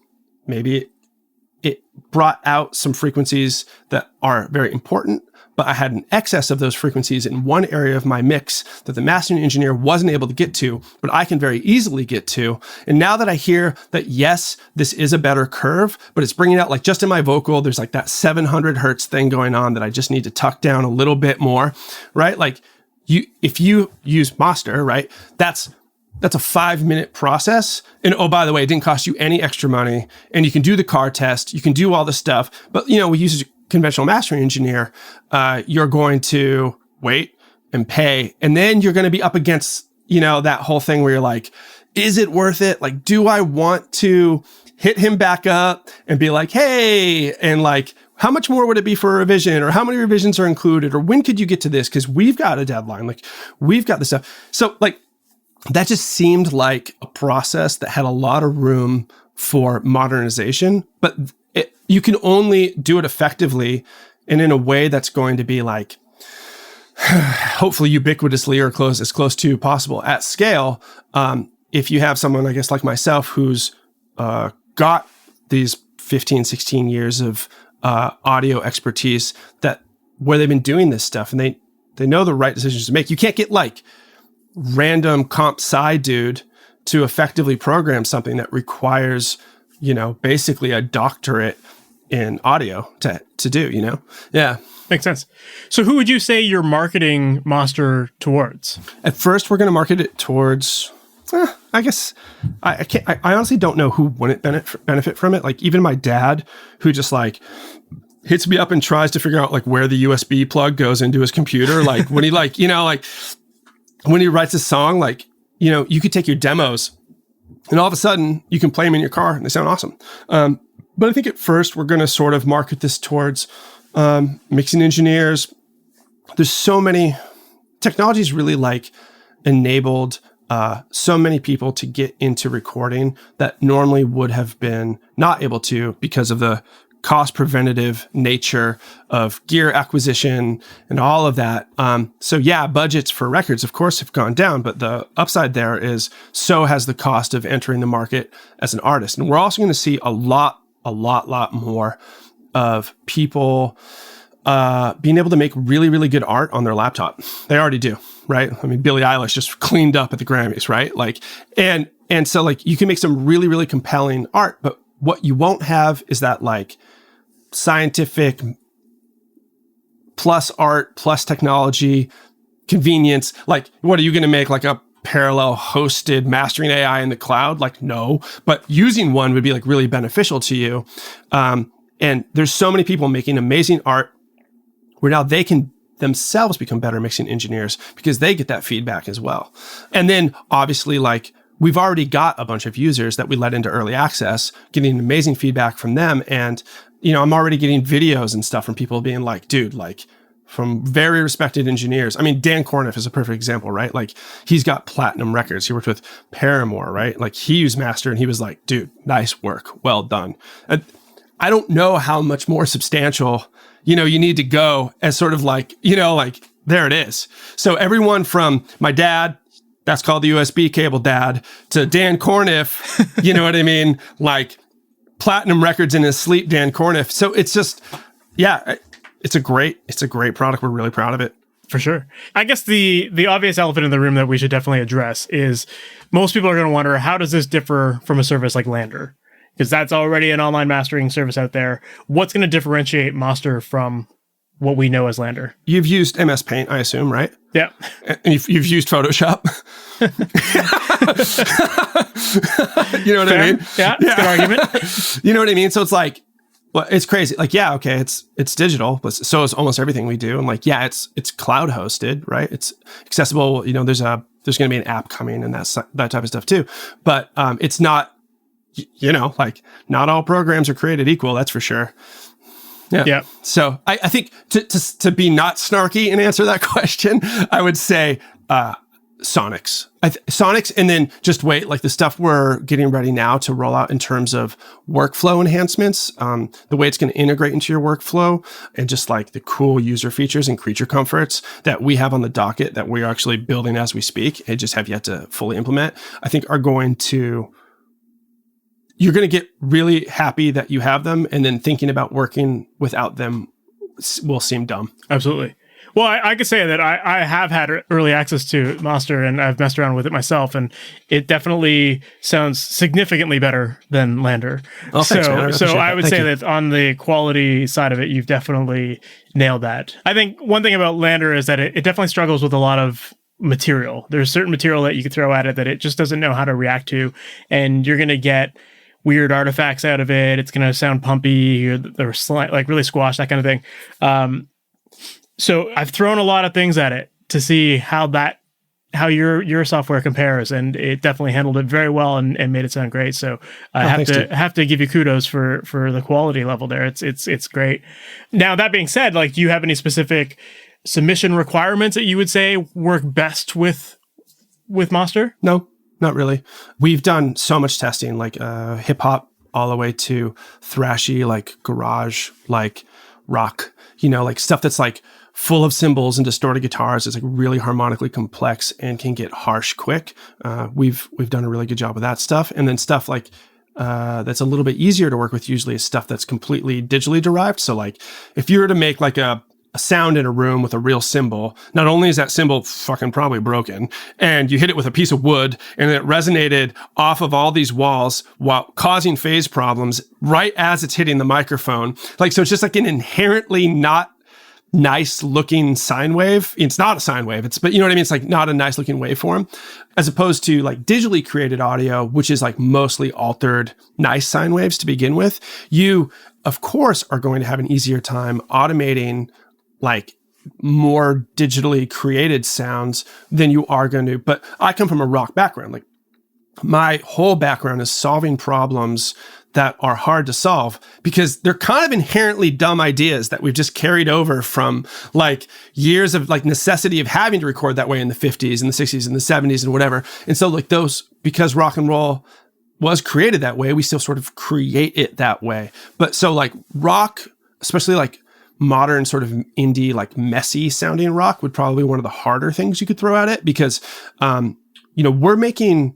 brought out some frequencies that are very important, but I had an excess of those frequencies in one area of my mix that the mastering engineer wasn't able to get to, but I can very easily get to. And now that I hear that, yes, this is a better curve, but it's bringing out, like, just in my vocal, there's like that 700 hertz thing going on that I just need to tuck down a little bit more, right? Like, if you use Maastr, right, that's a 5-minute process. And oh, by the way, it didn't cost you any extra money. And you can do the car test, you can do all this stuff. But, we use a conventional mastering engineer. You're going to wait and pay. And then you're going to be up against, that whole thing where you're like, is it worth it? Like, do I want to hit him back up and be like, hey, and like, how much more would it be for a revision, or how many revisions are included, or when could you get to this? Because we've got a deadline, like we've got this stuff. So like that just seemed like a process that had a lot of room for modernization, but you can only do it effectively and in a way that's going to be like, hopefully ubiquitously or as close to possible at scale. If you have someone, I guess, like myself, who's got these 15, 16 years of audio expertise where they've been doing this stuff and they know the right decisions to make. You can't get like random comp sci dude to effectively program something that requires, basically a doctorate in audio to do, Yeah. Makes sense. So who would you say you're marketing Maastr towards? At first, we're going to market it towards, I guess, I honestly don't know who wouldn't benefit from it. Like even my dad, who just like hits me up and tries to figure out like where the USB plug goes into his computer. Like when he when he writes a song, like, you could take your demos and all of a sudden you can play them in your car and they sound awesome. But I think at first we're going to sort of market this towards mixing engineers. There's so many technologies really like enabled so many people to get into recording that normally would have been not able to because of the cost preventative nature of gear acquisition and all of that. So yeah, budgets for records, of course, have gone down, but the upside there is so has the cost of entering the market as an artist. And we're also going to see a lot more of people being able to make really, really good art on their laptop. They already do, right? I mean, Billie Eilish just cleaned up at the Grammys, right? Like, and so like you can make some really, really compelling art, but what you won't have is that like scientific plus art plus technology convenience. Like, what are you going to make, like a parallel hosted mastering AI in the cloud? Like, no, but using one would be like really beneficial to you. And there's so many people making amazing art where now they can themselves become better mixing engineers because they get that feedback as well. And then obviously, like, we've already got a bunch of users that we let into early access, getting amazing feedback from them. And, I'm already getting videos and stuff from people being like, dude, like, from very respected engineers. I mean, Dan Corniff is a perfect example, right? Like, he's got platinum records. He worked with Paramore, right? Like, he used Maastr and he was like, dude, nice work. Well done. I don't know how much more substantial, you need to go as sort of like, like, there it is. So everyone from my dad, that's called the USB cable dad, to Dan Corniff, you know what I mean? Like, platinum records in his sleep, Dan Corniff. So it's just, yeah, it's a great product. We're really proud of it. For sure. I guess the obvious elephant in the room that we should definitely address is most people are going to wonder, how does this differ from a service like Lander? Because that's already an online mastering service out there. What's going to differentiate Maastr from what we know as Lander? You've used MS Paint, I assume, right? Yeah. And you've used Photoshop. You know what I mean? Yeah, it's a good argument. You know what I mean? So it's like, Well, it's crazy. Like, yeah, okay, it's digital, but so is almost everything we do. And like, yeah, it's cloud hosted, right? It's accessible. You know, there's going to be an app coming and that type of stuff too. But it's not, you know, like not all programs are created equal. That's for sure. Yeah. So I think to be not snarky and answer that question, I would say Sonics. Sonics, and then just wait, like the stuff we're getting ready now to roll out in terms of workflow enhancements, the way it's going to integrate into your workflow, and just like the cool user features and creature comforts that we have on the docket that we're actually building as we speak and just have yet to fully implement, I think are going to... You're going to get really happy that you have them, and then thinking about working without them will seem dumb. Absolutely. Well, I could say that I have had early access to Maastr, and I've messed around with it myself, and it definitely sounds significantly better than Lander. Oh, thanks, man. So I would say that on the quality side of it, you've definitely nailed that. I think one thing about Lander is that it definitely struggles with a lot of material. There's certain material that you could throw at it that it just doesn't know how to react to, and you're going to get weird artifacts out of it. It's going to sound pumpy or like really squashed, that kind of thing. So I've thrown a lot of things at it to see how your software compares, and it definitely handled it very well and made it sound great. So I have to give you kudos for the quality level there. It's great. Now, that being said, like, do you have any specific submission requirements that you would say work best with Maastr? No, not really. We've done so much testing, like hip hop all the way to thrashy, like garage, like rock, you know, like stuff that's like full of cymbals and distorted guitars. It's like really harmonically complex and can get harsh quick. We've done a really good job with that stuff. And then stuff like that's a little bit easier to work with usually is stuff that's completely digitally derived. So like if you were to make like a sound in a room with a real cymbal, not only is that cymbal fucking probably broken, and you hit it with a piece of wood and it resonated off of all these walls while causing phase problems right as it's hitting the microphone. Like, so it's just like an inherently not nice looking sine wave. It's not a sine wave. But you know what I mean? It's like not a nice looking waveform, as opposed to like digitally created audio, which is like mostly altered nice sine waves to begin with. You, of course, are going to have an easier time automating like more digitally created sounds than you are going to. But I come from a rock background. Like my whole background is solving problems that are hard to solve because they're kind of inherently dumb ideas that we've just carried over from like years of like necessity of having to record that way in the 50s and the 60s and the 70s and whatever. And so like those, because rock and roll was created that way, we still sort of create it that way. But so like rock, especially like modern sort of indie, like messy sounding rock would probably be one of the harder things you could throw at it because, you know, we're making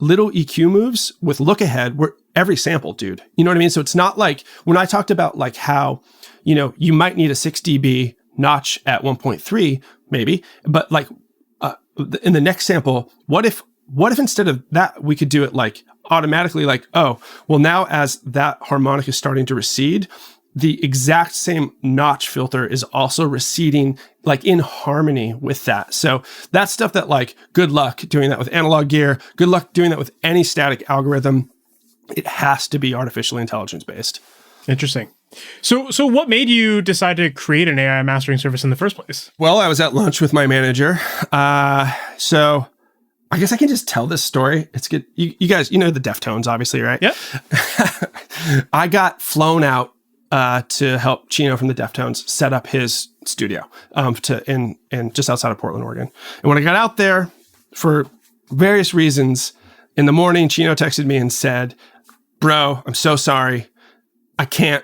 little EQ moves with look ahead. We're every sample, dude. You know what I mean? So it's not like when I talked about like how, you know, you might need a 6 dB notch at 1.3, maybe, but like in the next sample, what if instead of that, we could do it like automatically, like, oh, well, now as that harmonic is starting to recede, the exact same notch filter is also receding like in harmony with that. So that's stuff that like, good luck doing that with analog gear. Good luck doing that with any static algorithm. It has to be artificially intelligence based. Interesting. So what made you decide to create an AI mastering service in the first place? Well, I was at lunch with my manager. So I guess I can just tell this story. It's good. You guys, you know the Deftones, obviously, right? Yep. I got flown out to help Chino from the Deftones set up his studio in just outside of Portland, Oregon. And when I got out there, for various reasons, in the morning, Chino texted me and said, "Bro, I'm so sorry. I can't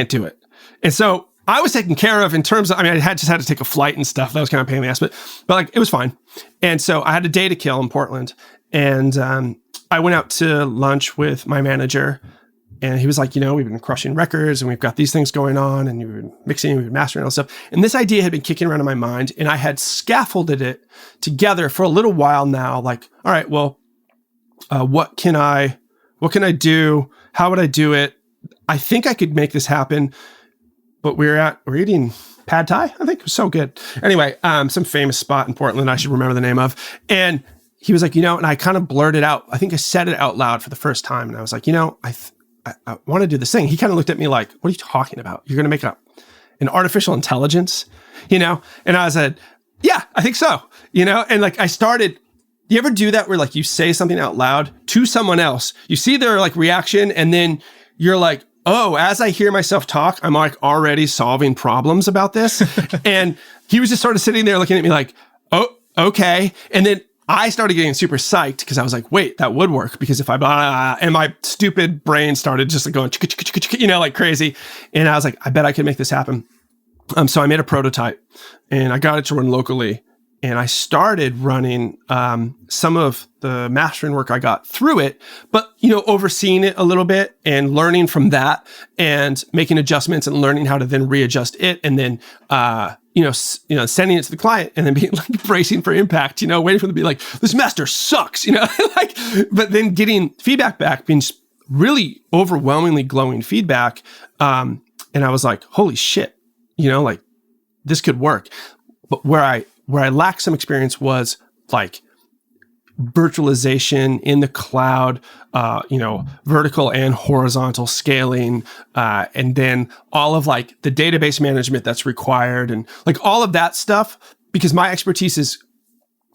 do it." And so I was taken care of in terms of, I mean, I just had to take a flight and stuff. That was kind of a pain in the ass, but like it was fine. And so I had a day to kill in Portland, and I went out to lunch with my manager. And he was like, you know, we've been crushing records and we've got these things going on and you've been mixing, we've been mastering all this stuff. And this idea had been kicking around in my mind and I had scaffolded it together for a little while now. Like, all right, well, what can I do? How would I do it? I think I could make this happen, but we're eating pad thai. I think it was so good. Anyway, some famous spot in Portland I should remember the name of. And he was like, you know, and I kind of blurted out, I think I said it out loud for the first time. And I was like, you know, I want to do this thing. He kind of looked at me like, what are you talking about? You're going to make an artificial intelligence, you know? And I said, yeah, I think so, you know? And like, I started, you ever do that where like you say something out loud to someone else, you see their like reaction, and then you're like, oh, as I hear myself talk, I'm like already solving problems about this. And he was just sort of sitting there looking at me like, oh, okay. And then I started getting super psyched because I was like, wait, that would work, because if I blah, blah, blah, and my stupid brain started just like going, you know, like crazy. And I was like, I bet I could make this happen. So I made a prototype and I got it to run locally. And I started running some of the mastering work I got through it, but, you know, overseeing it a little bit and learning from that and making adjustments and learning how to then readjust it. And then, sending it to the client and then being like bracing for impact, you know, waiting for them to be like, this master sucks, you know, like, but then getting feedback back, being really overwhelmingly glowing feedback. And I was like, holy shit, you know, like this could work. But where I lacked some experience was like virtualization in the cloud, vertical and horizontal scaling, and then all of like the database management that's required and like all of that stuff, because my expertise is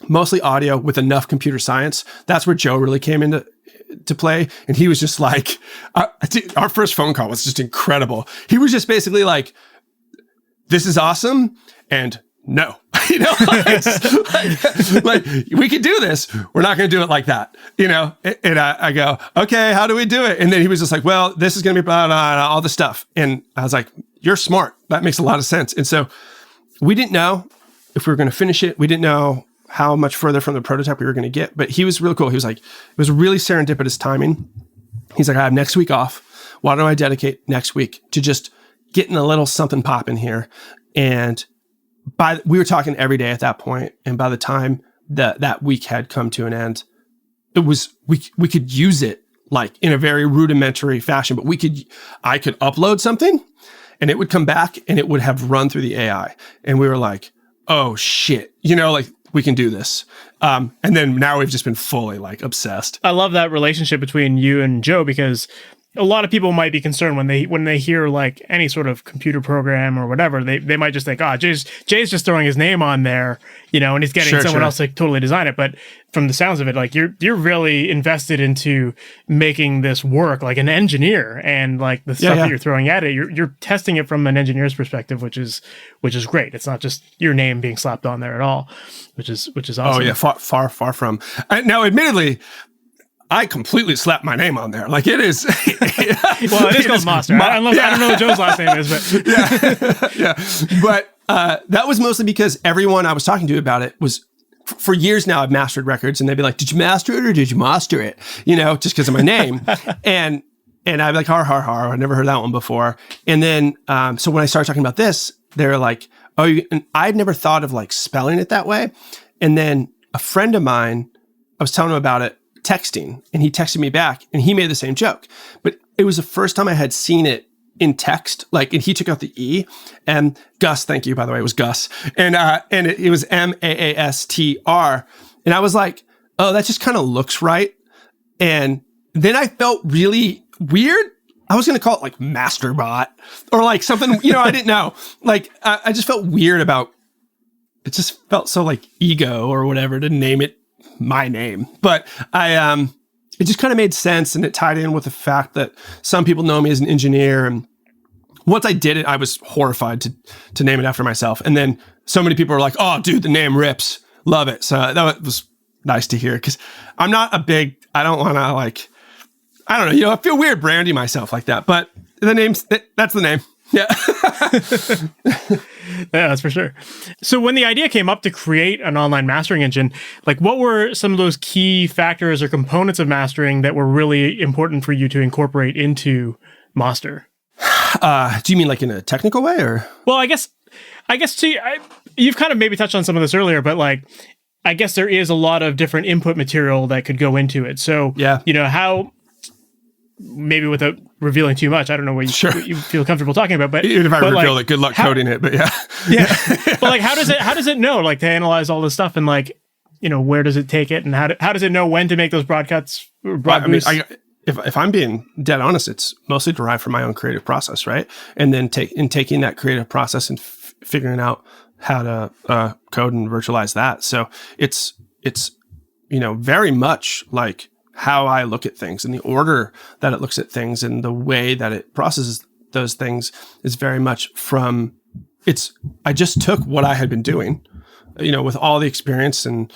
mostly audio with enough computer science. That's where Joe really came into play. And he was just like, our first phone call was just incredible. He was just basically like, this is awesome. And no, you know, like we could do this. We're not going to do it like that, you know? And I go, okay, how do we do it? And then he was just like, well, this is going to be blah, blah, blah, all this stuff. And I was like, you're smart. That makes a lot of sense. And so we didn't know if we were going to finish it. We didn't know how much further from the prototype we were going to get, but he was really cool. He was like, it was really serendipitous timing. He's like, I have next week off. Why don't I dedicate next week to just getting a little something popping here? And we were talking every day at that point, and by the time that week had come to an end, it was we could use it like in a very rudimentary fashion. But I could upload something, and it would come back, and it would have run through the AI, and we were like, "Oh shit!" You know, like we can do this. And then now we've just been fully like obsessed. I love that relationship between you and Joe, because a lot of people might be concerned when they hear like any sort of computer program or whatever. They might just think, oh, Jay's just throwing his name on there, you know, and he's getting someone else to totally design it. But from the sounds of it, like you're really invested into making this work like an engineer, and like the stuff that you're throwing at it, you're testing it from an engineer's perspective, which is great. It's not just your name being slapped on there at all, which is awesome. Oh yeah, far from. Now, admittedly, I completely slapped my name on there. Like it is. Well, it is called Maastr. I don't know what Joe's last name is, but yeah. But that was mostly because everyone I was talking to about it was, for years now, I've mastered records, and they'd be like, "Did you master it or did you master it?" You know, just because of my name. and I'd be like, "Har har har." I never heard that one before. And then so when I started talking about this, they're like, "Oh," and I'd never thought of like spelling it that way. And then a friend of mine, I was telling him about it, texting, and he texted me back, and he made the same joke, but it was the first time I had seen it in text, like, and he took out the E, and Gus, thank you, by the way, it was Gus, and it was Maastr, and I was like, oh, that just kind of looks right. And then I felt really weird. I was going to call it like Masterbot or like something, you know, I didn't know, like, I just felt weird about, it just felt so like ego or whatever to name it my name. But it just kind of made sense, and it tied in with the fact that some people know me as an engineer. And once I did it, I was horrified to name it after myself. And then so many people were like, "Oh, dude, the name rips. Love it." So that was nice to hear, because I'm not I don't want to like, I don't know, you know, I feel weird branding myself like that. But the name's that's the name. Yeah. Yeah, that's for sure. So when the idea came up to create an online mastering engine, like what were some of those key factors or components of mastering that were really important for you to incorporate into Maastr? Do you mean like in a technical way, or? Well, I guess too, you've kind of maybe touched on some of this earlier, but like, I guess there is a lot of different input material that could go into it. So, yeah, you know, how, maybe without revealing too much, I don't know what you feel comfortable talking about, but even if I reveal like, it, good luck coding it, but yeah. But like, how does it know, like, to analyze all this stuff, and like, you know, where does it take it, and how does it know when to make those broad cuts, broad boosts? if I'm being dead honest, it's mostly derived from my own creative process, right? And then taking that creative process and figuring out how to code and virtualize that. So it's very much like how I look at things, and the order that it looks at things and the way that it processes those things is very much from I just took what I had been doing, with all the experience and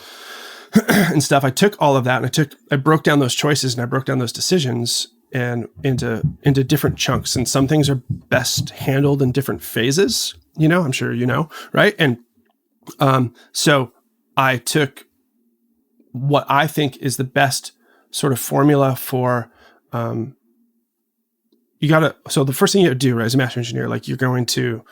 stuff. I took all of that and I broke down those choices and I broke down those decisions and into different chunks. And some things are best handled in different phases, I'm sure right? And so I took what I think is the best sort of formula for so the first thing you have to do, right, as a master engineer, like you're going to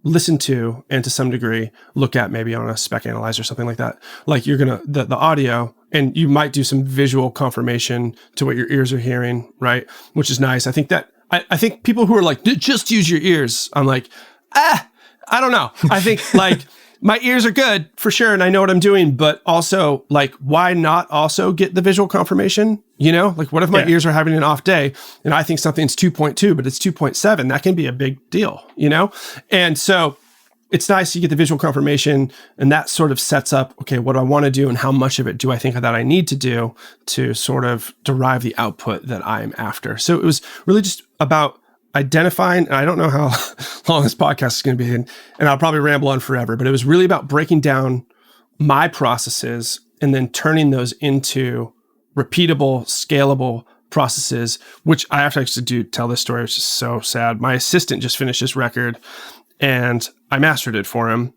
listen to, and to some degree look at, maybe on a spec analyzer or something like that, like you're going to the audio, and you might do some visual confirmation to what your ears are hearing, right? Which is nice. I think that I think people who are like, just use your ears, I'm like, I don't know. I think like my ears are good for sure, and I know what I'm doing, but also like, why not also get the visual confirmation? Like what if my ears are having an off day and I think something's 2.2, but it's 2.7? That can be a big deal, And so it's nice to get the visual confirmation, and that sort of sets up, okay, what do I want to do and how much of it do I think that I need to do to sort of derive the output that I'm after. So it was really just about identifying, and I don't know how long this podcast is going to be, and I'll probably ramble on forever, but it was really about breaking down my processes and then turning those into repeatable, scalable processes, which I have to actually tell this story, which is so sad. My assistant just finished his record and I mastered it for him.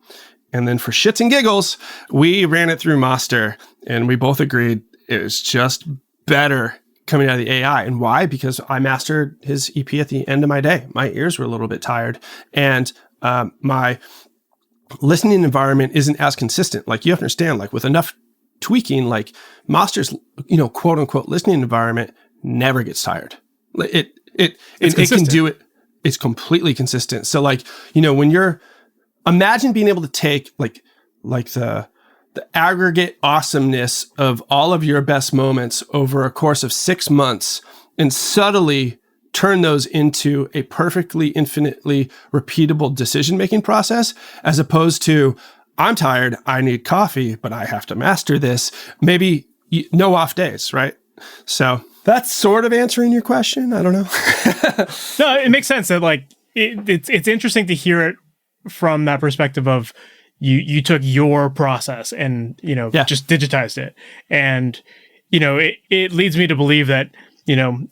And then for shits and giggles, we ran it through Maastr, and we both agreed it was just better coming out of the AI. And why? Because I mastered his EP at the end of my day. My ears were a little bit tired, and my listening environment isn't as consistent. Like, you have to understand, like with enough tweaking, like Maastr's, quote unquote listening environment never gets tired. It can do it. It's completely consistent. So like, when imagine being able to take like the aggregate awesomeness of all of your best moments over a course of 6 months and subtly turn those into a perfectly, infinitely repeatable decision-making process, as opposed to, I'm tired, I need coffee, but I have to master this. Maybe no off days, right? So that's sort of answering your question. I don't know. No, it makes sense that like it's interesting to hear it from that perspective of you took your process and just digitized it, and it leads me to believe that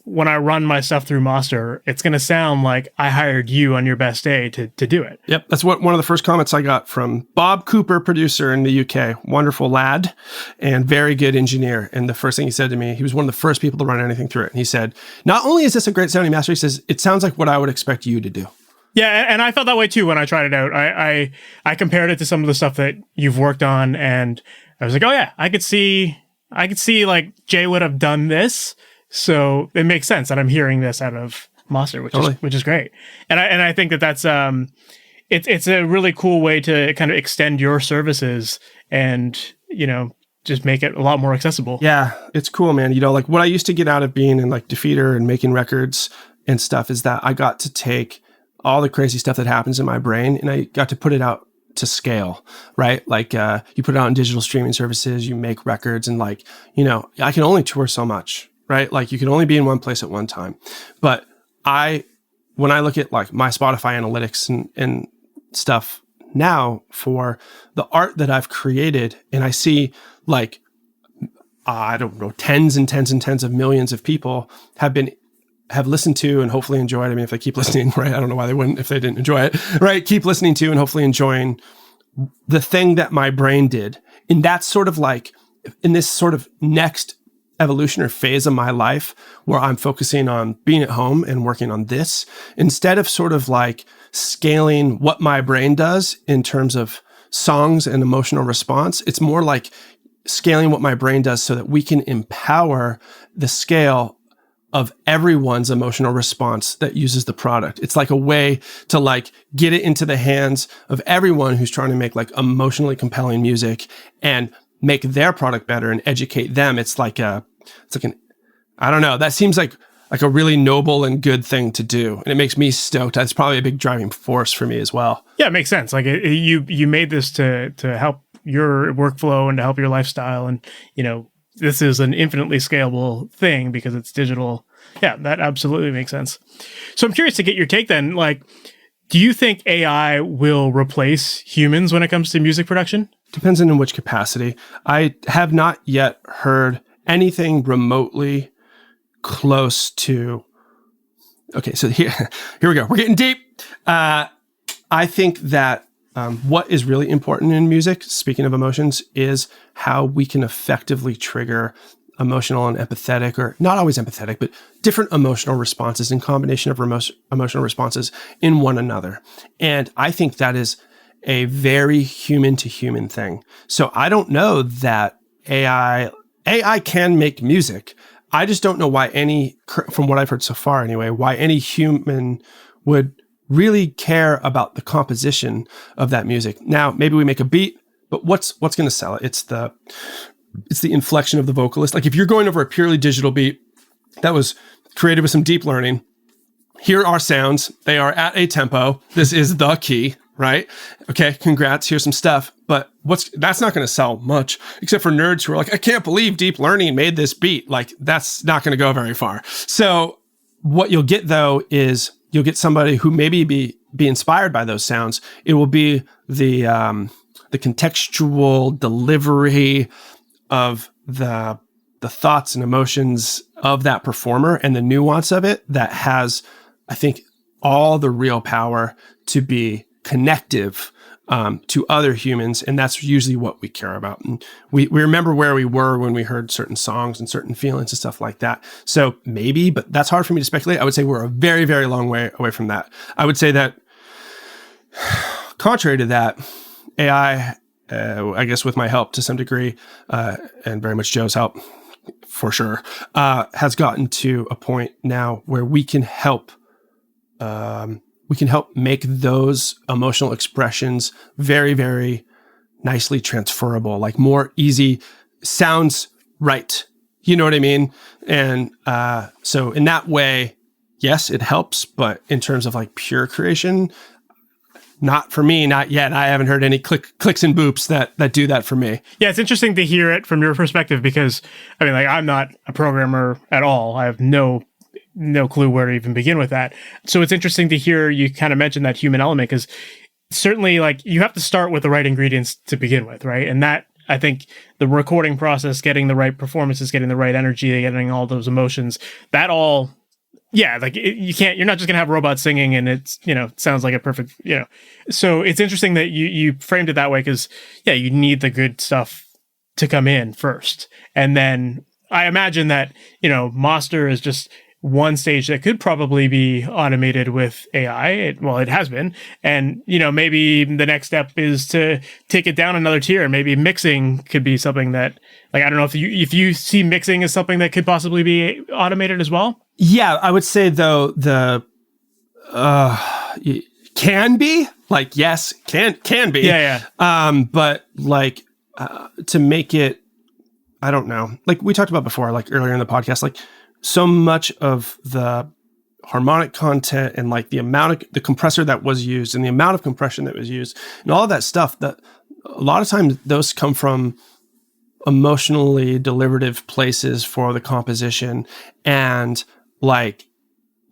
when I run my stuff through Maastr, it's going to sound like I hired you on your best day to do it. Yep. That's one of the first comments I got from Bob Cooper, producer in the UK. Wonderful lad and very good engineer. And the first thing he said to me, he was one of the first people to run anything through it. And he said, not only is this a great sounding master, he says, it sounds like what I would expect you to do. Yeah, and I felt that way too when I tried it out. I compared it to some of the stuff that you've worked on, and I was like, oh yeah, I could see like Jay would have done this. So it makes sense that I'm hearing this out of Maastr, which is great. And I think that's it's a really cool way to kind of extend your services and just make it a lot more accessible. Yeah, it's cool, man. Like what I used to get out of being in like Defeater and making records and stuff is that I got to take all the crazy stuff that happens in my brain and I got to put it out to scale, right? Like you put it out in digital streaming services, you make records, and like, I can only tour so much. Right? Like you can only be in one place at one time. But when I look at like my Spotify analytics and stuff now for the art that I've created, and I see like, I don't know, tens and tens and tens of millions of people have listened to and hopefully enjoyed. I mean, if they keep listening, right? I don't know why they wouldn't if they didn't enjoy it, right? Keep listening to and hopefully enjoying the thing that my brain did. And that's sort of like in this sort of next evolution or phase of my life where I'm focusing on being at home and working on this instead of sort of like scaling what my brain does in terms of songs and emotional response. It's more like scaling what my brain does so that we can empower the scale of everyone's emotional response that uses the product. It's like a way to like get it into the hands of everyone who's trying to make like emotionally compelling music and make their product better and educate them. It's like an I don't know. That seems like a really noble and good thing to do. And it makes me stoked. That's probably a big driving force for me as well. Yeah, it makes sense. Like you made this to help your workflow and to help your lifestyle. And, this is an infinitely scalable thing because it's digital. Yeah, that absolutely makes sense. So I'm curious to get your take then. Like, do you think AI will replace humans when it comes to music production? Depends on in which capacity. I have not yet heard anything remotely close to. Okay, so here we go. We're getting deep. I think that what is really important in music, speaking of emotions, is how we can effectively trigger emotional and empathetic, or not always empathetic, but different emotional responses in combination of emotional responses in one another. And I think that is a very human to human thing. So I don't know that AI can make music. I just don't know why from what I've heard so far anyway, why any human would really care about the composition of that music. Now, maybe we make a beat, but what's going to sell it? It's the inflection of the vocalist. Like if you're going over a purely digital beat that was created with some deep learning, here are sounds. They are at a tempo. This is the key, right? Okay, congrats. Here's some stuff. But that's not going to sell much, except for nerds who are like, I can't believe deep learning made this beat. Like that's not going to go very far. So what you'll get though is you'll get somebody who maybe be inspired by those sounds. It will be the contextual delivery of the thoughts and emotions of that performer and the nuance of it that has, I think, all the real power to be connective to other humans. And that's usually what we care about. And we remember where we were when we heard certain songs and certain feelings and stuff like that. So maybe, but that's hard for me to speculate. I would say we're a very, very long way away from that. I would say that contrary to that, AI, I guess with my help to some degree, and very much Joe's help for sure, has gotten to a point now where we can help make those emotional expressions very, very nicely transferable, like more easy, sounds right. You know what I mean? And so in that way, yes, it helps. But in terms of like pure creation, not for me, not yet. I haven't heard any clicks and boops that do that for me. Yeah, it's interesting to hear it from your perspective because, I mean, like I'm not a programmer at all. I have no clue where to even begin with that. So it's interesting to hear you kind of mention that human element because certainly like you have to start with the right ingredients to begin with, right? And that, I think the recording process, getting the right performances, getting the right energy, getting all those emotions, that all, yeah, like you're not just going to have robots singing and it's, sounds like a perfect, So it's interesting that you framed it that way because, yeah, you need the good stuff to come in first. And then I imagine that, Maastr is just one stage that could probably be automated with AI. It has been. And, maybe the next step is to take it down another tier. Maybe mixing could be something that, like, I don't know if you see mixing as something that could possibly be automated as well. Yeah, I would say though can be like, yes, can be. Yeah. But like, to make it, I don't know, like we talked about before, like earlier in the podcast, like so much of the harmonic content and like the compressor that was used and the amount of compression that was used and all of that stuff, that a lot of times those come from emotionally deliberative places for the composition. And like,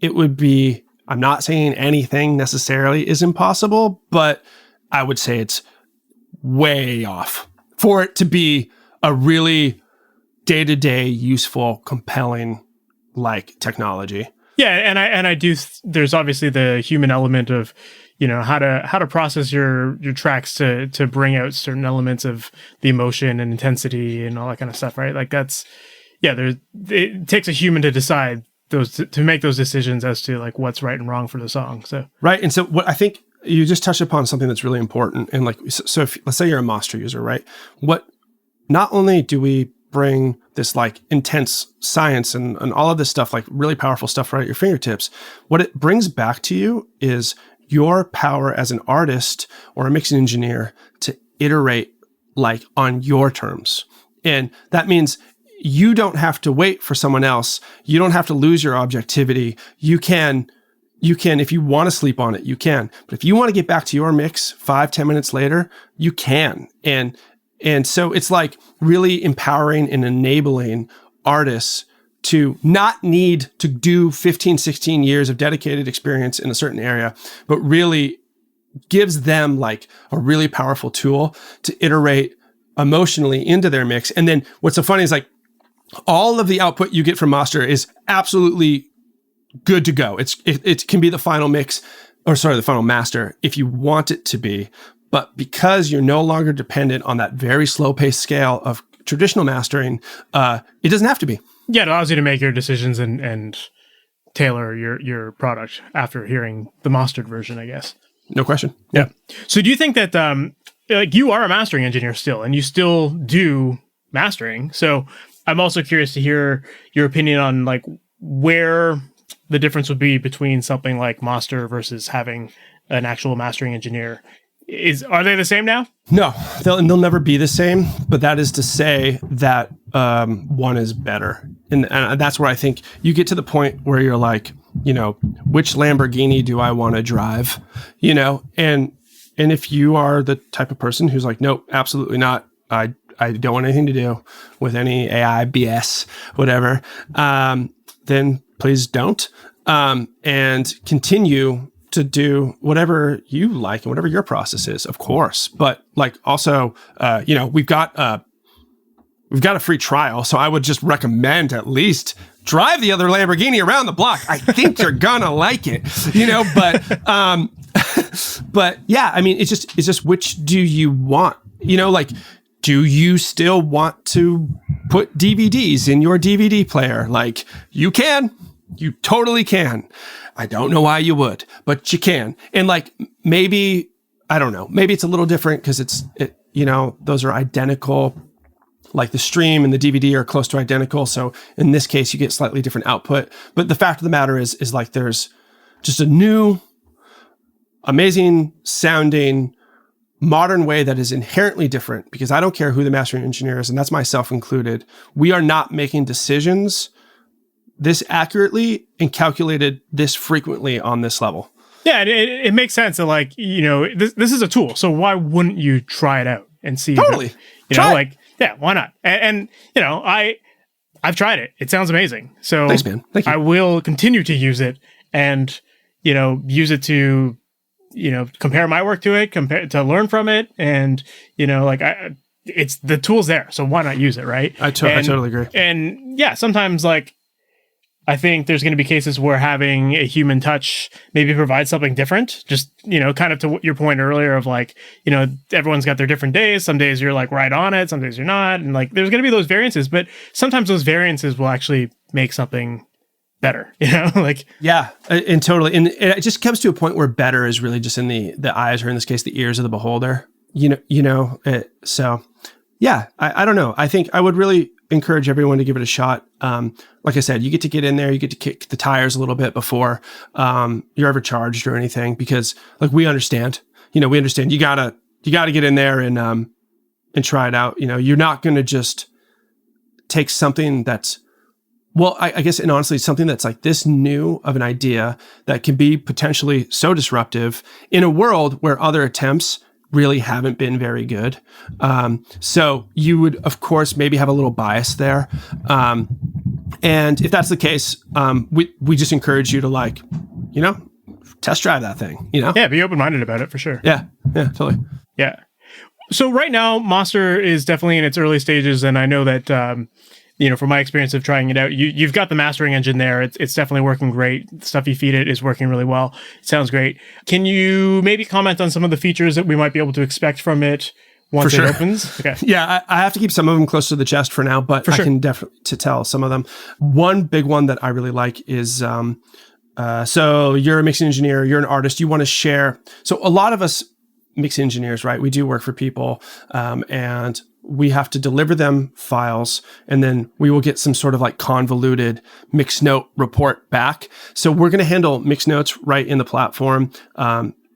it would be, I'm not saying anything necessarily is impossible, but I would say it's way off for it to be a really day-to-day useful, compelling like technology. Yeah, and I do. There's obviously the human element of, how to process your tracks to bring out certain elements of the emotion and intensity and all that kind of stuff, right? Like that's, yeah. It takes a human to decide to make those decisions as to like what's right and wrong for the song. So right, and so what I think you just touched upon something that's really important, and like so, if let's say you're a Maastr user, right? Not only do we bring this like intense science and all of this stuff, like really powerful stuff right at your fingertips, what it brings back to you is your power as an artist or a mixing engineer to iterate like on your terms. And that means you don't have to wait for someone else. You don't have to lose your objectivity. You can, if you want to sleep on it, you can. But if you want to get back to your mix 5-10 minutes later, you can. And so it's like really empowering and enabling artists to not need to do 15, 16 years of dedicated experience in a certain area, but really gives them like a really powerful tool to iterate emotionally into their mix. And then what's so funny is like all of the output you get from Maastr is absolutely good to go. It can be the final mix, or sorry, the final master if you want it to be. But because you're no longer dependent on that very slow paced scale of traditional mastering, it doesn't have to be. Yeah, it allows you to make your decisions and tailor your product after hearing the mastered version, I guess. No question. Yeah. So do you think that like you are a mastering engineer still, and you still do mastering? So I'm also curious to hear your opinion on like where the difference would be between something like Maastr versus having an actual mastering engineer. Are they the same now? No, they'll never be the same. But that is to say that one is better, and that's where I think you get to the point where you're like, which Lamborghini do I want to drive? And if you are the type of person who's like, nope, absolutely not. I don't want anything to do with any AI BS, whatever. Then please don't, and continue to do whatever you like and whatever your process is, of course. But like also, we've got a free trial, so I would just recommend at least drive the other Lamborghini around the block. I think you're gonna like it, But but yeah, I mean, it's just which do you want? Like, do you still want to put DVDs in your DVD player? Like, you can. You totally can. I don't know why you would, but you can. And like, maybe, I don't know, maybe it's a little different because those are identical. Like the stream and the DVD are close to identical. So in this case, you get slightly different output. But the fact of the matter is like, there's just a new, amazing sounding, modern way that is inherently different, because I don't care who the mastering engineer is, and that's myself included. We are not making decisions this accurately and calculated this frequently on this level. Yeah, it makes sense that like, this is a tool, so why wouldn't you try it out and see? Totally. Yeah, why not? And I've tried it. It sounds amazing. So thanks, man. Thank you. I will continue to use it and, use it to, compare my work to it, to learn from it. And, it's the tool's there. So why not use it? Right. I totally agree. And yeah, sometimes like, I think there's going to be cases where having a human touch maybe provides something different. Just, kind of to your point earlier of like, everyone's got their different days. Some days you're like right on it. Some days you're not. And like, there's going to be those variances, but sometimes those variances will actually make something better, like. Yeah. And totally. And it just comes to a point where better is really just in the eyes, or in this case, the ears of the beholder, so yeah, I don't know. I think I would really encourage everyone to give it a shot. Like I said, you get to get in there, you get to kick the tires a little bit before you're ever charged or anything, because like we understand you gotta get in there and try it out. You're not going to just take something that's, well, I guess, and honestly, something that's like this new of an idea that can be potentially so disruptive in a world where other attempts really haven't been very good. So you would, of course, maybe have a little bias there. And if that's the case, we just encourage you to like, test drive that thing, Yeah, be open-minded about it for sure. Yeah, totally. Yeah. So right now, Maastr is definitely in its early stages, and I know that, from my experience of trying it out, you've got the mastering engine there. It's definitely working great. The stuff you feed it is working really well. It sounds great. Can you maybe comment on some of the features that we might be able to expect from it once it opens? Okay. Yeah, I have to keep some of them close to the chest for now, but I can definitely tell some of them. One big one that I really like is, so you're a mixing engineer, you're an artist, you want to share. So a lot of us mixing engineers, right? We do work for people, and we have to deliver them files, and then we will get some sort of like convoluted mix note report back. So we're going to handle mix notes right in the platform.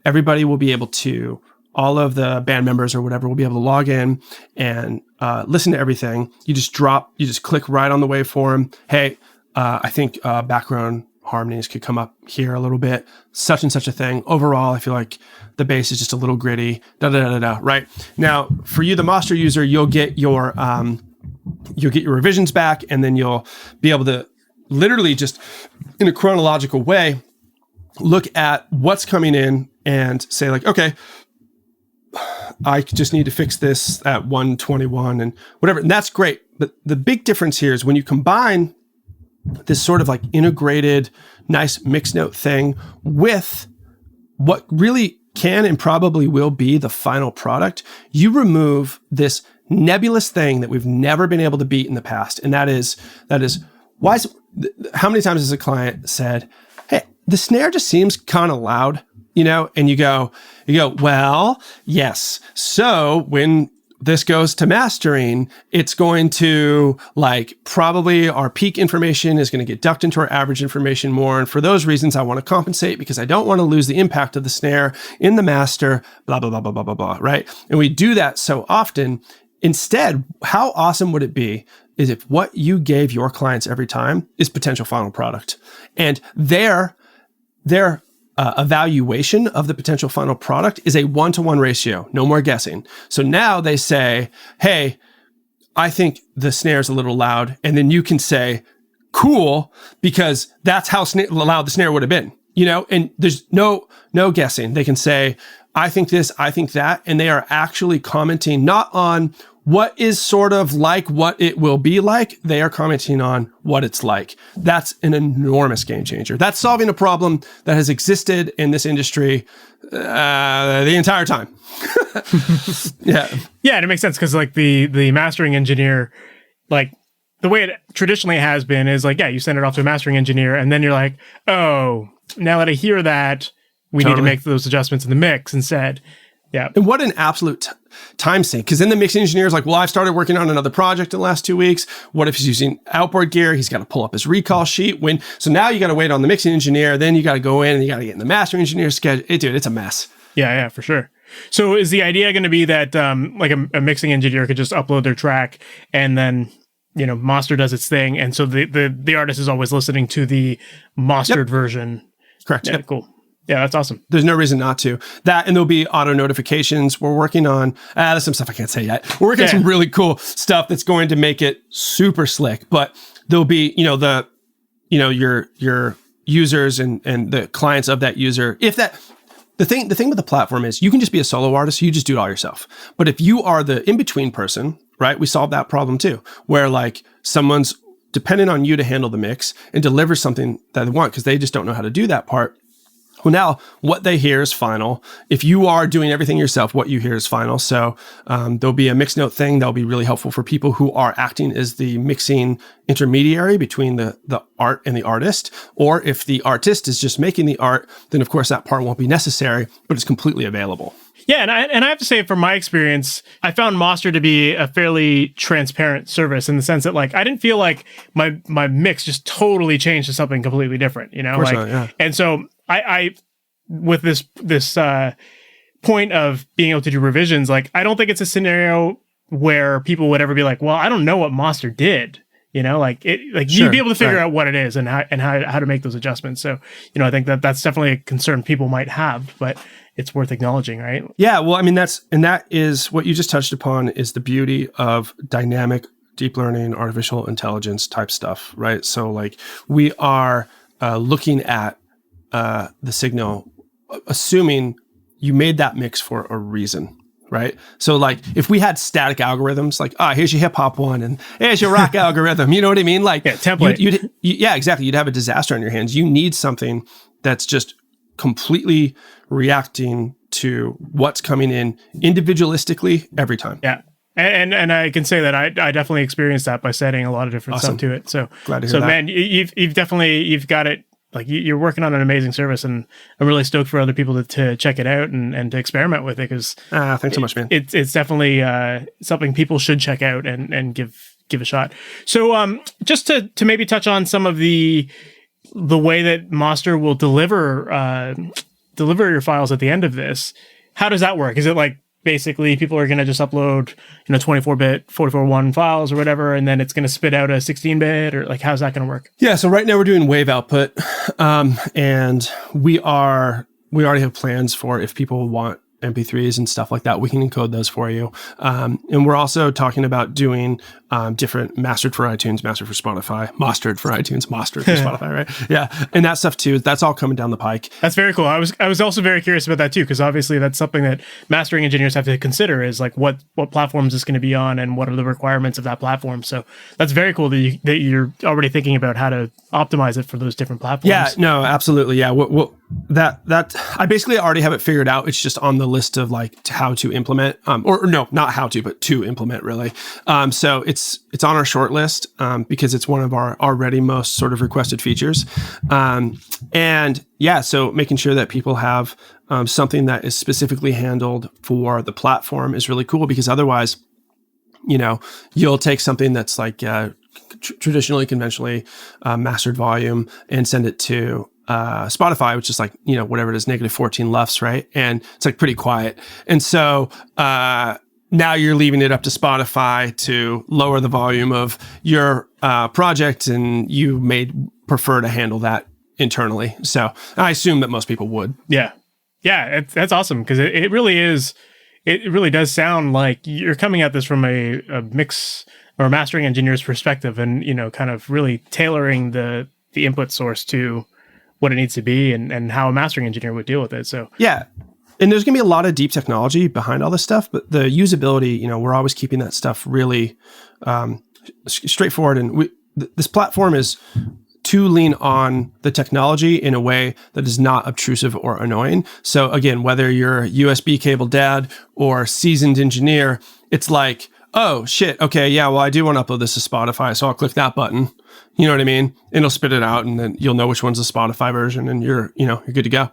Everybody will be able to all of the band members or whatever will be able to log in and listen to everything. You just click right on the waveform. Hey, I think background harmonies could come up here a little bit, such and such a thing. Overall, I feel like the bass is just a little gritty, right? Now, for you, the Maastr user, you'll get your revisions back, and then you'll be able to literally just in a chronological way, look at what's coming in and say like, okay, I just need to fix this at 121 and whatever. And that's great. But the big difference here is when you combine this sort of like integrated, nice mix note thing with what really can and probably will be the final product, you remove this nebulous thing that we've never been able to beat in the past. And that is how many times has a client said, hey, the snare just seems kind of loud, and you go, well, yes. So when this goes to mastering, it's going to probably our peak information is going to get ducked into our average information more. And for those reasons, I want to compensate because I don't want to lose the impact of the snare in the master, blah, blah, blah, blah, blah, blah, blah, right? And we do that so often. Instead, how awesome would it be is if what you gave your clients every time is potential final product, and their evaluation of the potential final product is a 1-to-1 ratio, no more guessing. So now they say, hey, I think the snare is a little loud. And then you can say, cool, because that's how loud the snare would have been, and there's no guessing. They can say, I think this, I think that. And they are actually commenting not on what is sort of like what it will be like. They are commenting on what it's like. That's an enormous game changer. That's solving a problem that has existed in this industry the entire time. Yeah. Yeah, and it makes sense because the mastering engineer, the way it traditionally has been is you send it off to a mastering engineer and then you're like, oh, now that I hear that, we need to make those adjustments in the mix instead. Yeah. And what an absolute time sink. Because then the mixing engineer is like, well, I've started working on another project in the last 2 weeks. What if he's using outboard gear? He's got to pull up his recall sheet. So now you got to wait on the mixing engineer. Then you got to go in and you got to get in the mastering engineer's schedule. It's a mess. Yeah, for sure. So is the idea going to be that a mixing engineer could just upload their track and then Maastr does its thing, and so the artist is always listening to the mastered version? Correct. Yeah, cool. Yeah, that's awesome. There's no reason not to. That, and there'll be auto notifications. We're working on, there's some stuff I can't say yet. We're working on some really cool stuff that's going to make it super slick, but there'll be, your users and the clients of that user. The thing with the platform is you can just be a solo artist. You just do it all yourself. But if you are the in-between person, right, we solve that problem too, where someone's dependent on you to handle the mix and deliver something that they want because they just don't know how to do that part. Well, now what they hear is final. If you are doing everything yourself, what you hear is final. So there'll be a mix note thing that'll be really helpful for people who are acting as the mixing intermediary between the art and the artist. Or if the artist is just making the art, then of course that part won't be necessary, but it's completely available. Yeah, and I have to say, from my experience, I found Maastr to be a fairly transparent service in the sense that I didn't feel like my mix just totally changed to something completely different, Of course not, yeah. And so I with this point of being able to do revisions, I don't think it's a scenario where people would ever be like, well, I don't know what Maastr did. You'd be able to figure out what it is and how to make those adjustments. So, I think that's definitely a concern people might have, but it's worth acknowledging, right? Yeah. Well, I mean, that is what you just touched upon is the beauty of dynamic deep learning, artificial intelligence type stuff, right? So we are looking at the signal, assuming you made that mix for a reason. Right. So if we had static algorithms, here's your hip hop one and here's your rock algorithm, you know what I mean? Template. Yeah, exactly. You'd have a disaster on your hands. You need something that's just completely reacting to what's coming in individualistically every time. Yeah. And I can say that I definitely experienced that by setting a lot of different stuff to it. So glad to hear that. Man, you've got it. You're working on an amazing service, and I'm really stoked for other people to check it out and to experiment with it because thanks so much, man. It's definitely something people should check out and give a shot. So just to maybe touch on some of the way that Maastr will deliver your files at the end of this. how does that work? Is it like basically people are going to just upload, 24-bit, 44.1 files or whatever, and then it's going to spit out a 16-bit, or like, how's that going to work? Yeah. So right now we're doing wave output, and we already have plans for if people want MP3s and stuff like that, we can encode those for you. And we're also talking about doing different mastered for iTunes, mastered for Spotify, mastered for iTunes, mastered for Spotify, right? Yeah. And that stuff too, that's all coming down the pike. That's very cool. I was also very curious about that too, because obviously that's something that mastering engineers have to consider is like what platform is this going to be on and what are the requirements of that platform. So that's very cool that you're already thinking about how to optimize it for those different platforms. Yeah, no, absolutely. Yeah. That I basically already have it figured out. It's just on the list of like how to implement, or no, not how to, but to implement really. So it's on our short list because it's one of our already most sort of requested features. And yeah, so making sure that people have something that is specifically handled for the platform is really cool, because otherwise, you'll take something that's like traditionally, conventionally mastered volume and send it to Spotify, which is like, whatever it is, -14 LUFS, right? And it's like pretty quiet. And so now you're leaving it up to Spotify to lower the volume of your project, and you may prefer to handle that internally. So I assume that most people would. Yeah. Yeah, that's awesome, because it really is. It really does sound like you're coming at this from a mix or mastering engineer's perspective, and kind of really tailoring the input source to what it needs to be and how a mastering engineer would deal with it. So yeah. And there's going to be a lot of deep technology behind all this stuff, but the usability, we're always keeping that stuff really straightforward. And this platform is to lean on the technology in a way that is not obtrusive or annoying. So again, whether you're a USB cable dad or seasoned engineer, it's like, oh shit, okay, yeah, well, I do want to upload this to Spotify, so I'll click that button. You know what I mean? And it'll spit it out, and then you'll know which one's the Spotify version, and you're good to go.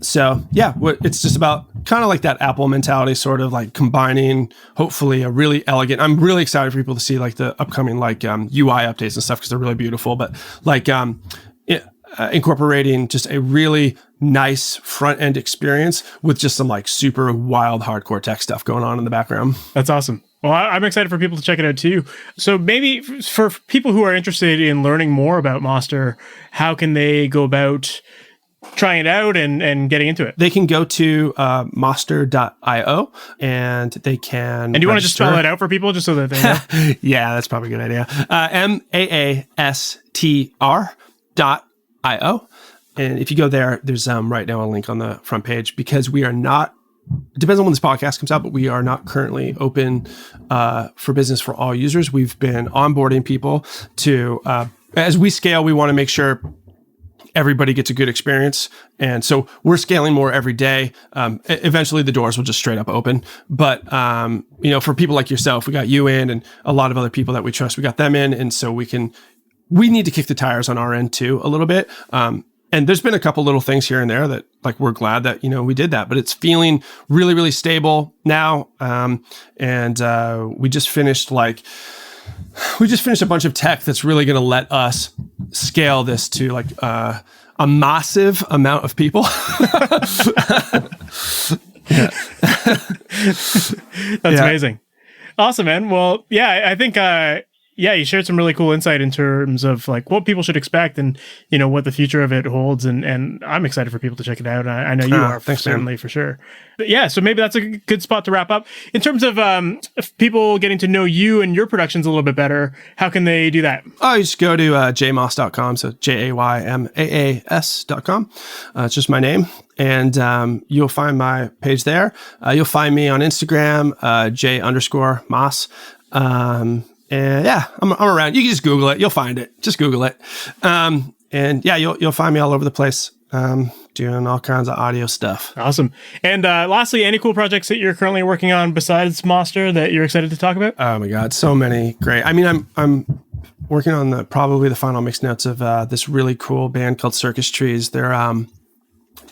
So yeah, it's just about kind of like that Apple mentality, sort of like combining, hopefully, a really elegant. I'm really excited for people to see like the upcoming like UI updates and stuff, because they're really beautiful. But like incorporating just a really nice front end experience with just some like super wild hardcore tech stuff going on in the background. That's awesome. Well, I'm excited for people to check it out too. So maybe for people who are interested in learning more about Maastr, how can they go about trying it out and getting into it? They can go to maastr.io, and they can. And do you want to just spell that out for people just so that they know? Yeah, that's probably a good idea. Maastr.io. And if you go there, there's right now a link on the front page, because we are not. It depends on when this podcast comes out, but we are not currently open for business for all users. We've been onboarding people to, as we scale, we want to make sure everybody gets a good experience. And so we're scaling more every day. Eventually the doors will just straight up open. But, for people like yourself, we got you in, and a lot of other people that we trust, we got them in. And so we need to kick the tires on our end too, a little bit. And there's been a couple little things here and there that like, we're glad that, we did that, but it's feeling really, really stable now. And we just finished a bunch of tech that's really going to let us scale this to like a massive amount of people. That's amazing. Awesome, man. Well, yeah, I think, you shared some really cool insight in terms of like what people should expect and, what the future of it holds. And I'm excited for people to check it out. I know you are, certainly, for sure. But yeah, so maybe that's a good spot to wrap up. In terms of people getting to know you and your productions a little bit better, how can they do that? Oh, you just go to jmaas.com. So JAYMAAS.com. It's just my name. And you'll find my page there. You'll find me on Instagram, J_Maas. And yeah, I'm around. You can just Google it. You'll find it. Just Google it. And yeah, you'll find me all over the place, doing all kinds of audio stuff. Awesome. And lastly, any cool projects that you're currently working on besides Maastr that you're excited to talk about? Oh my God, so many great. I mean, I'm working on probably the final mix notes of this really cool band called Circus Trees. They're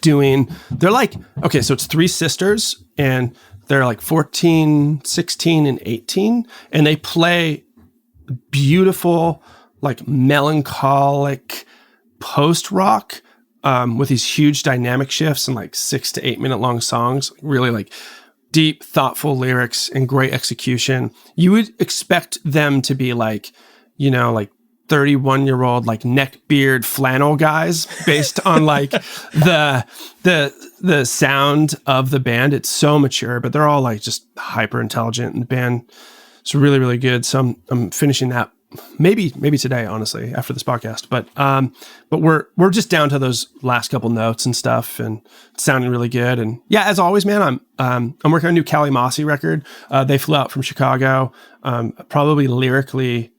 like, okay, so it's three sisters, and they're like 14, 16, and 18, and they play beautiful, like melancholic post-rock with these huge dynamic shifts and like 6 to 8 minute long songs, really like deep, thoughtful lyrics and great execution. You would expect them to be like, you know, like 31-year-old like neck beard flannel guys based on like the sound of the band. It's so mature, but they're all like just hyper intelligent, and the band is really, really good. So I'm finishing that maybe today, honestly, after this podcast. But we're just down to those last couple notes and stuff, and it's sounding really good. And yeah, as always, man, I'm working on a new Callie Mossy record. They flew out from Chicago. Probably lyrically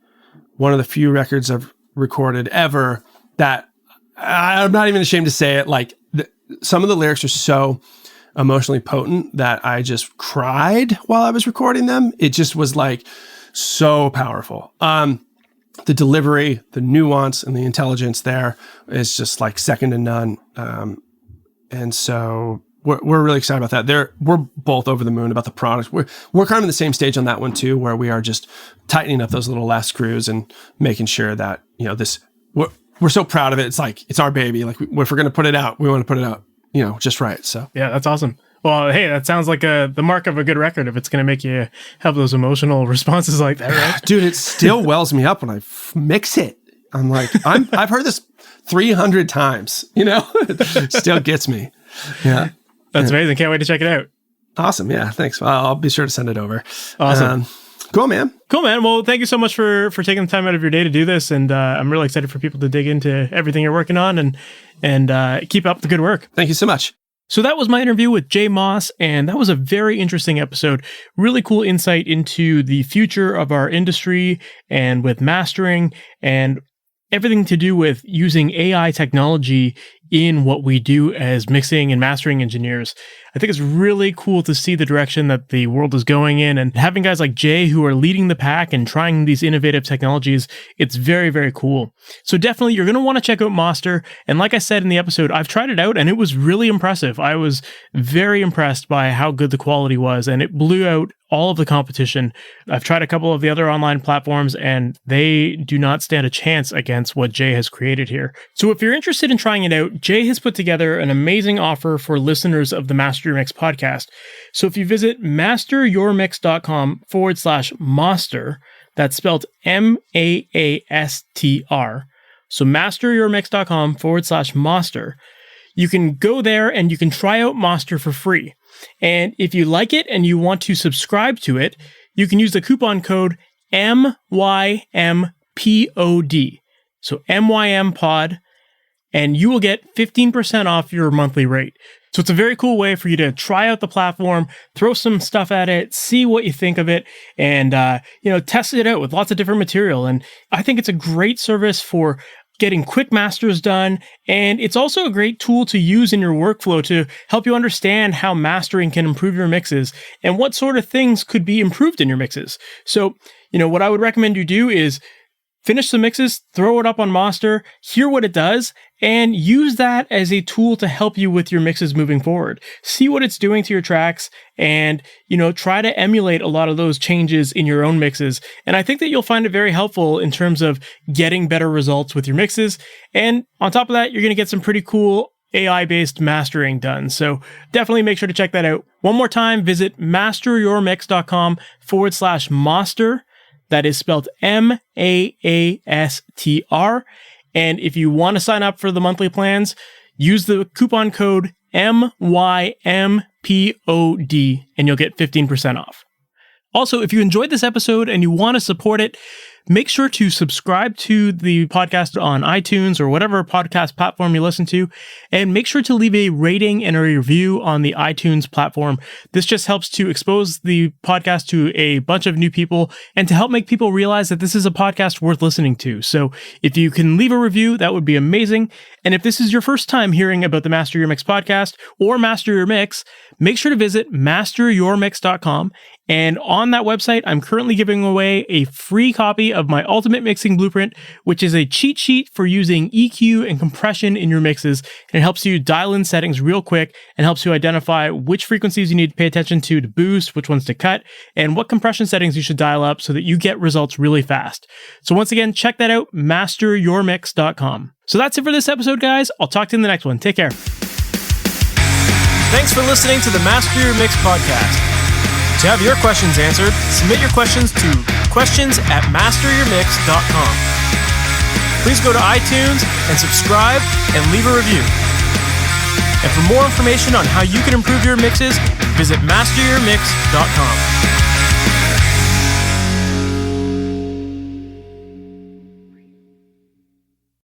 one of the few records I've recorded ever that I'm not even ashamed to say it. Like some of the lyrics are so emotionally potent that I just cried while I was recording them. It just was like so powerful. The delivery, the nuance, and the intelligence there is just like second to none. And so we're really excited about that. We're both over the moon about the product. We're kind of in the same stage on that one too, where we are just tightening up those little last screws and making sure that, you know, we're so proud of it. It's like, it's our baby. Like if we're going to put it out, we want to put it out, you know, just right. So yeah, that's awesome. Well, hey, that sounds like the mark of a good record if it's going to make you have those emotional responses like that, right? Dude, it still wells me up when I mix it. I'm like, I've heard this 300 times, you know, it still gets me. Yeah. That's amazing. Can't wait to check it out. Awesome. Yeah. Thanks. Well, I'll be sure to send it over. Awesome. Cool, man. Cool, man. Well, thank you so much for taking the time out of your day to do this. And I'm really excited for people to dig into everything you're working on and keep up the good work. Thank you so much. So that was my interview with Jay Maas, and that was a very interesting episode. Really cool insight into the future of our industry and with mastering and everything to do with using AI technology in what we do as mixing and mastering engineers. I think it's really cool to see the direction that the world is going in, and having guys like Jay who are leading the pack and trying these innovative technologies. It's very, very cool. So definitely you're going to want to check out Maastr. And like I said in the episode, I've tried it out and it was really impressive. I was very impressed by how good the quality was, and it blew out all of the competition. I've tried a couple of the other online platforms and they do not stand a chance against what Jay has created here. So if you're interested in trying it out, Jay has put together an amazing offer for listeners of the MasterYourMix podcast. So if you visit MasterYourMix.com/Maastr, that's spelled Maastr. So MasterYourMix.com/Maastr. You can go there and you can try out Maastr for free. And if you like it and you want to subscribe to it, you can use the coupon code MYMPOD. So MYMPOD, and you will get 15% off your monthly rate. So it's a very cool way for you to try out the platform, throw some stuff at it, see what you think of it, and test it out with lots of different material. And I think it's a great service for getting quick masters done. And it's also a great tool to use in your workflow to help you understand how mastering can improve your mixes and what sort of things could be improved in your mixes. So, what I would recommend you do is finish the mixes, throw it up on Maastr, hear what it does, and use that as a tool to help you with your mixes moving forward. See what it's doing to your tracks and, try to emulate a lot of those changes in your own mixes. And I think that you'll find it very helpful in terms of getting better results with your mixes. And on top of that, you're going to get some pretty cool AI-based mastering done. So definitely make sure to check that out. One more time, visit MasterYourMix.com/Maastr. That is spelled Maastr. And if you want to sign up for the monthly plans, use the coupon code MYMPOD and you'll get 15% off. Also, if you enjoyed this episode and you want to support it, make sure to subscribe to the podcast on iTunes or whatever podcast platform you listen to, and make sure to leave a rating and a review on the iTunes platform. This just helps to expose the podcast to a bunch of new people and to help make people realize that this is a podcast worth listening to. So if you can leave a review, that would be amazing. And if this is your first time hearing about the Master Your Mix podcast or Master Your Mix, make sure to visit MasterYourMix.com And on that website, I'm currently giving away a free copy of my Ultimate Mixing Blueprint, which is a cheat sheet for using EQ and compression in your mixes. And it helps you dial in settings real quick and helps you identify which frequencies you need to pay attention to boost, which ones to cut, and what compression settings you should dial up so that you get results really fast. So once again, check that out, MasterYourMix.com. So that's it for this episode, guys. I'll talk to you in the next one. Take care. Thanks for listening to the Master Your Mix podcast. To have your questions answered, submit your questions to questions@masteryourmix.com. Please go to iTunes and subscribe and leave a review. And for more information on how you can improve your mixes, visit MasterYourMix.com.